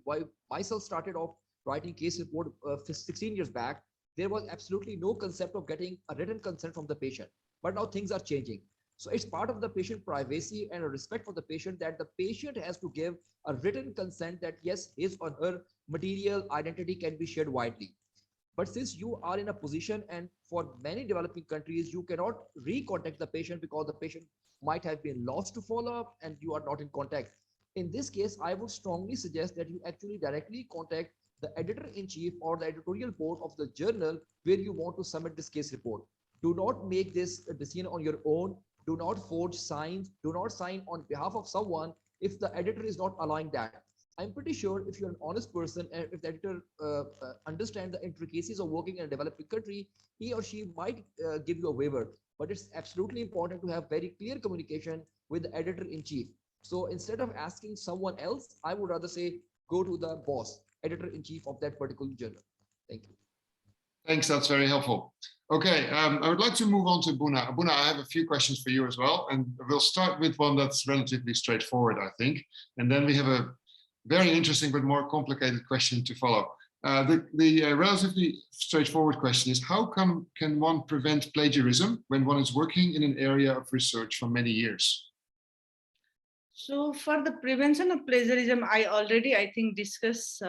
myself started off writing case report 16 years back, there was absolutely no concept of getting a written consent from the patient. But now things are changing. So it's part of the patient privacy and a respect for the patient that the patient has to give a written consent that yes, his or her material identity can be shared widely. But since you are in a position, and for many developing countries, you cannot recontact the patient because the patient might have been lost to follow up and you are not in contact. In this case, I would strongly suggest that you actually directly contact the editor-in-chief or the editorial board of the journal where you want to submit this case report. Do not make this decision on your own. Do not forge signs. Do not sign on behalf of someone if the editor is not allowing that. I'm pretty sure if you're an honest person and if the editor understands the intricacies of working in a developing country, he or she might give you a waiver. But it's absolutely important to have very clear communication with the editor-in-chief. So instead of asking someone else, I would rather say go to the boss, editor-in-chief of that particular journal. Thank you. Thanks, that's very helpful. Okay, I would like to move on to Buna. Buna, I have a few questions for you as well, and we'll start with one that's relatively straightforward, I think. And then we have a very interesting but more complicated question to follow. The relatively straightforward question is, how can one prevent plagiarism when one is working in an area of research for many years? So for the prevention of plagiarism, I think discuss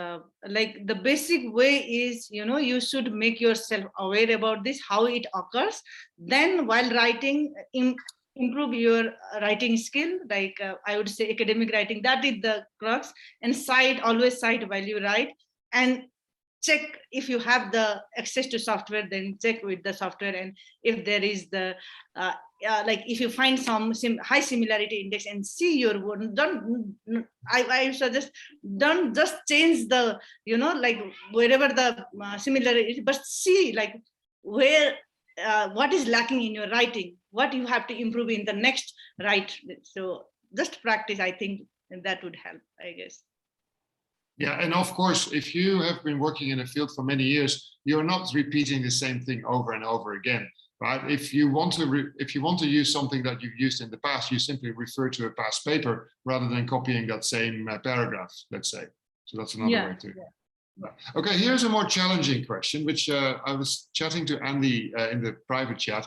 like the basic way is, you should make yourself aware about this, how it occurs. Then while writing, improve your writing skill, like I would say academic writing, that is the crux. And always cite while you write, and check if you have the access to software, then check with the software. And if there is the like if you find some high similarity index and see your word, I suggest don't just change the like wherever the similarity, but see like where what is lacking in your writing, what you have to improve in the next write. So just practice, I think, and that would help, I guess. Yeah, and of course, if you have been working in a field for many years, you're not repeating the same thing over and over again, right? If you want to use something that you've used in the past, you simply refer to a past paper rather than copying that same paragraph, let's say. So that's another way to. Yeah. Okay, here's a more challenging question, which I was chatting to Andy in the private chat.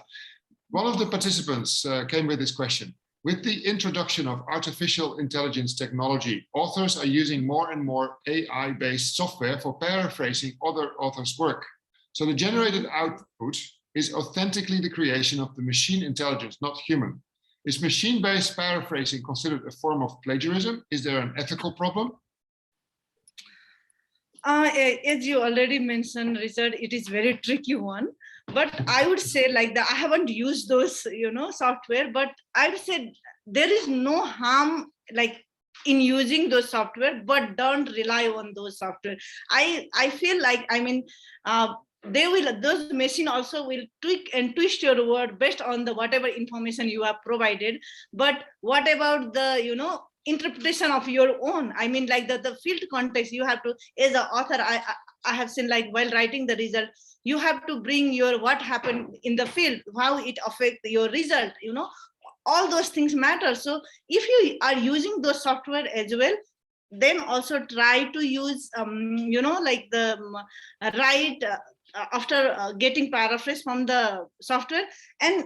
One of the participants came with this question. With the introduction of artificial intelligence technology, authors are using more and more AI-based software for paraphrasing other authors' work. So the generated output is authentically the creation of the machine intelligence, not human. Is machine-based paraphrasing considered a form of plagiarism? Is there an ethical problem? As you already mentioned, Richard, it is very tricky one. But I would say like that I haven't used those, software, but I would say there is no harm like in using those software, but don't rely on those software. I feel like, those machine also will tweak and twist your word based on the whatever information you have provided. But what about the, interpretation of your own? I mean, like the field context, you have to, as an author, I have seen, like, while writing the result, you have to bring your what happened in the field, how it affects your result, all those things matter. So if you are using those software as well, then also try to use, like the right after getting paraphrase from the software. And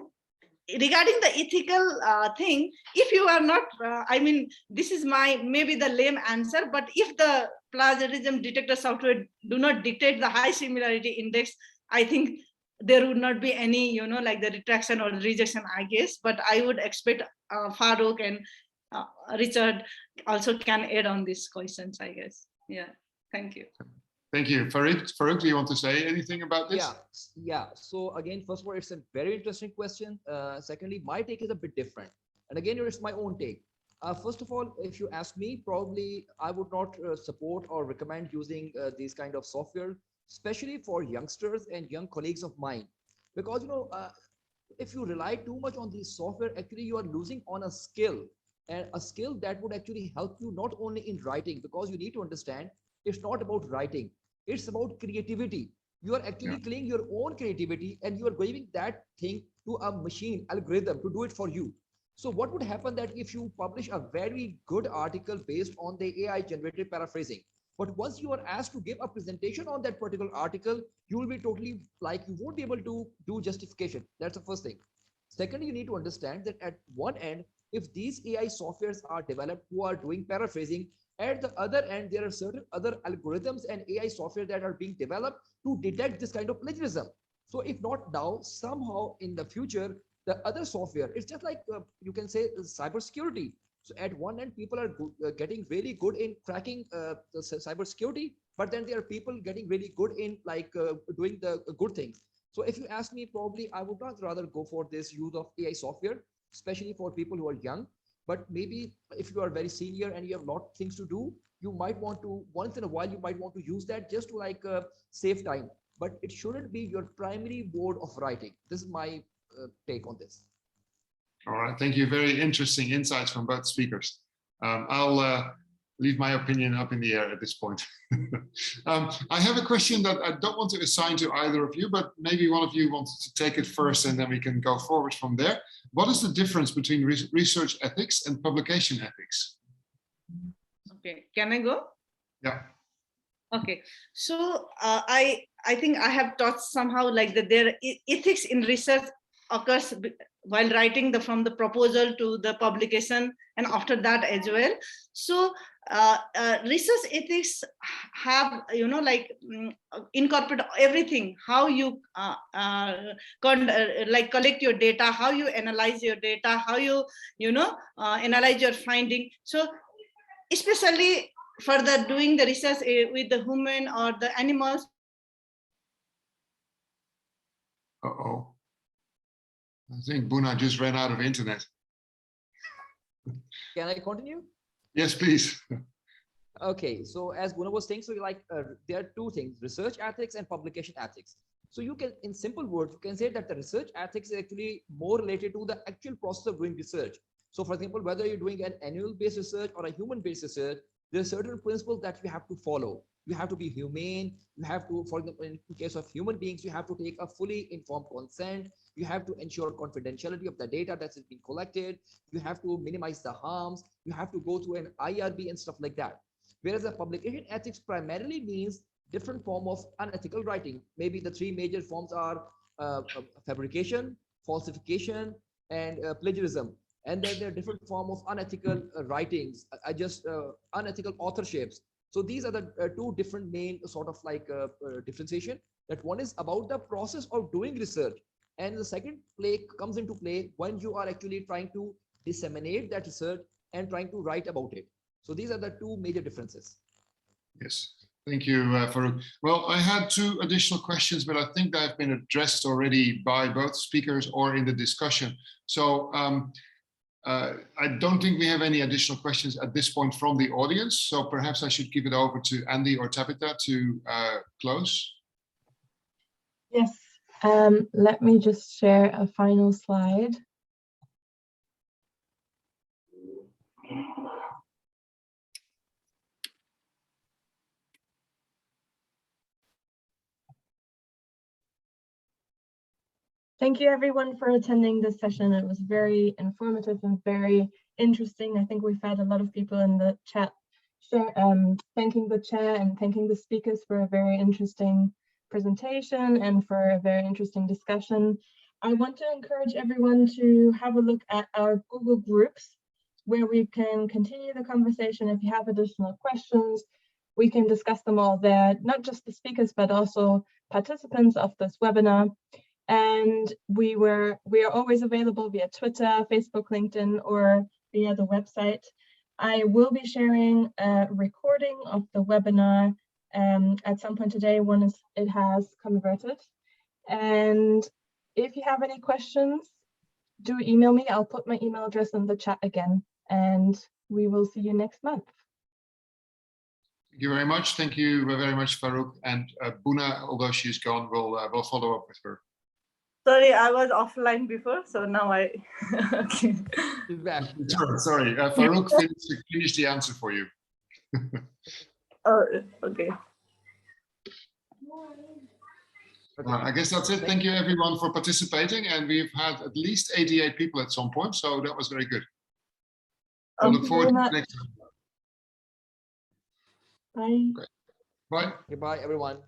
regarding the ethical thing, if you are not, I mean, this is my maybe the lame answer, but if the plagiarism detector software do not detect the high similarity index, I think there would not be any, like the retraction or rejection, I guess. But I would expect Farooq and Richard also can add on these questions, I guess. Yeah, thank you. Thank you. Farooq, do you want to say anything about this? Yeah. So again, first of all, it's a very interesting question. Secondly, my take is a bit different. And again, it's my own take. First of all, if you ask me, probably I would not support or recommend using these kind of software, especially for youngsters and young colleagues of mine. Because, if you rely too much on these software, actually you are losing on a skill, and a skill that would actually help you not only in writing, because you need to understand it's not about writing, it's about creativity. You are actually killing your own creativity, and you are giving that thing to a machine algorithm to do it for you. So what would happen that if you publish a very good article based on the AI generated paraphrasing, but once you are asked to give a presentation on that particular article, you will be totally like, you won't be able to do justification. That's the first thing. Secondly, you need to understand that at one end, if these AI softwares are developed who are doing paraphrasing, at the other end, there are certain other algorithms and AI software that are being developed to detect this kind of plagiarism. So if not now, somehow in the future, the other software, it's just like you can say cybersecurity. So at one end, people are getting really good in cracking the cybersecurity, but then there are people getting really good in doing the good things. So if you ask me, probably I would not rather go for this use of AI software, especially for people who are young. But maybe if you are very senior and you have a lot of things to do, you might want to, once in a while, you might want to use that just to save time. But it shouldn't be your primary mode of writing. This is my take on this. All right, thank you. Very interesting insights from both speakers. I'll leave my opinion up in the air at this point. I have a question that I don't want to assign to either of you, but maybe one of you wants to take it first and then we can go forward from there. What is the difference between research ethics and publication ethics? Okay, can I go? Yeah. Okay, so I think I have taught somehow like that there ethics in research occurs while writing from the proposal to the publication and after that as well. So research ethics have, incorporate everything, how you collect your data, how you analyze your data, how you, analyze your finding. So especially for the doing the research with the human or the animals. Uh-oh. I think Buna just ran out of internet. Can I continue? Yes, please. Okay, so as Buna was saying, so there are two things, research ethics and publication ethics. So you can, in simple words, you can say that the research ethics is actually more related to the actual process of doing research. So for example, whether you're doing an animal-based research or a human-based research, there are certain principles that you have to follow. You have to be humane. You have to, for example, in case of human beings, you have to take a fully informed consent. You have to ensure confidentiality of the data that's being collected. You have to minimize the harms. You have to go through an IRB and stuff like that. Whereas the publication ethics primarily means different form of unethical writing. Maybe the three major forms are fabrication, falsification, and plagiarism. And then there are different form of unethical writings, unethical authorships. So these are the two different main sort of differentiation. That one is about the process of doing research, and the second comes into play when you are actually trying to disseminate that research and trying to write about it. So these are the two major differences. Yes, thank you, Farooq. Well, I had two additional questions, but I think they've been addressed already by both speakers or in the discussion. So I don't think we have any additional questions at this point from the audience. So perhaps I should give it over to Andy or Tabitha to close. Yes, let me just share a final slide. Thank you everyone for attending this session. It was very informative and very interesting. I think we've had a lot of people in the chat thanking the chair and thanking the speakers for a very interesting presentation and for a very interesting discussion. I want to encourage everyone to have a look at our Google Groups, where we can continue the conversation. If you have additional questions, we can discuss them all there, not just the speakers, but also participants of this webinar. And we are always available via Twitter, Facebook, LinkedIn, or via the website. I will be sharing a recording of the webinar at some point today once it has converted. And if you have any questions, do email me. I'll put my email address in the chat again, and we will see you next month. Thank you very much. Thank you very much, Farooq. And Buna, although she's gone, we'll follow up with her. Sorry, I was offline before, so now I. Okay. She's back. Sorry, Farooq finished the answer for you. Oh, okay. I guess that's it. Thank you everyone for participating, and we've had at least 88 people at some point, so that was very good. I look forward to the next time. Bye. Okay. Bye. Goodbye, everyone.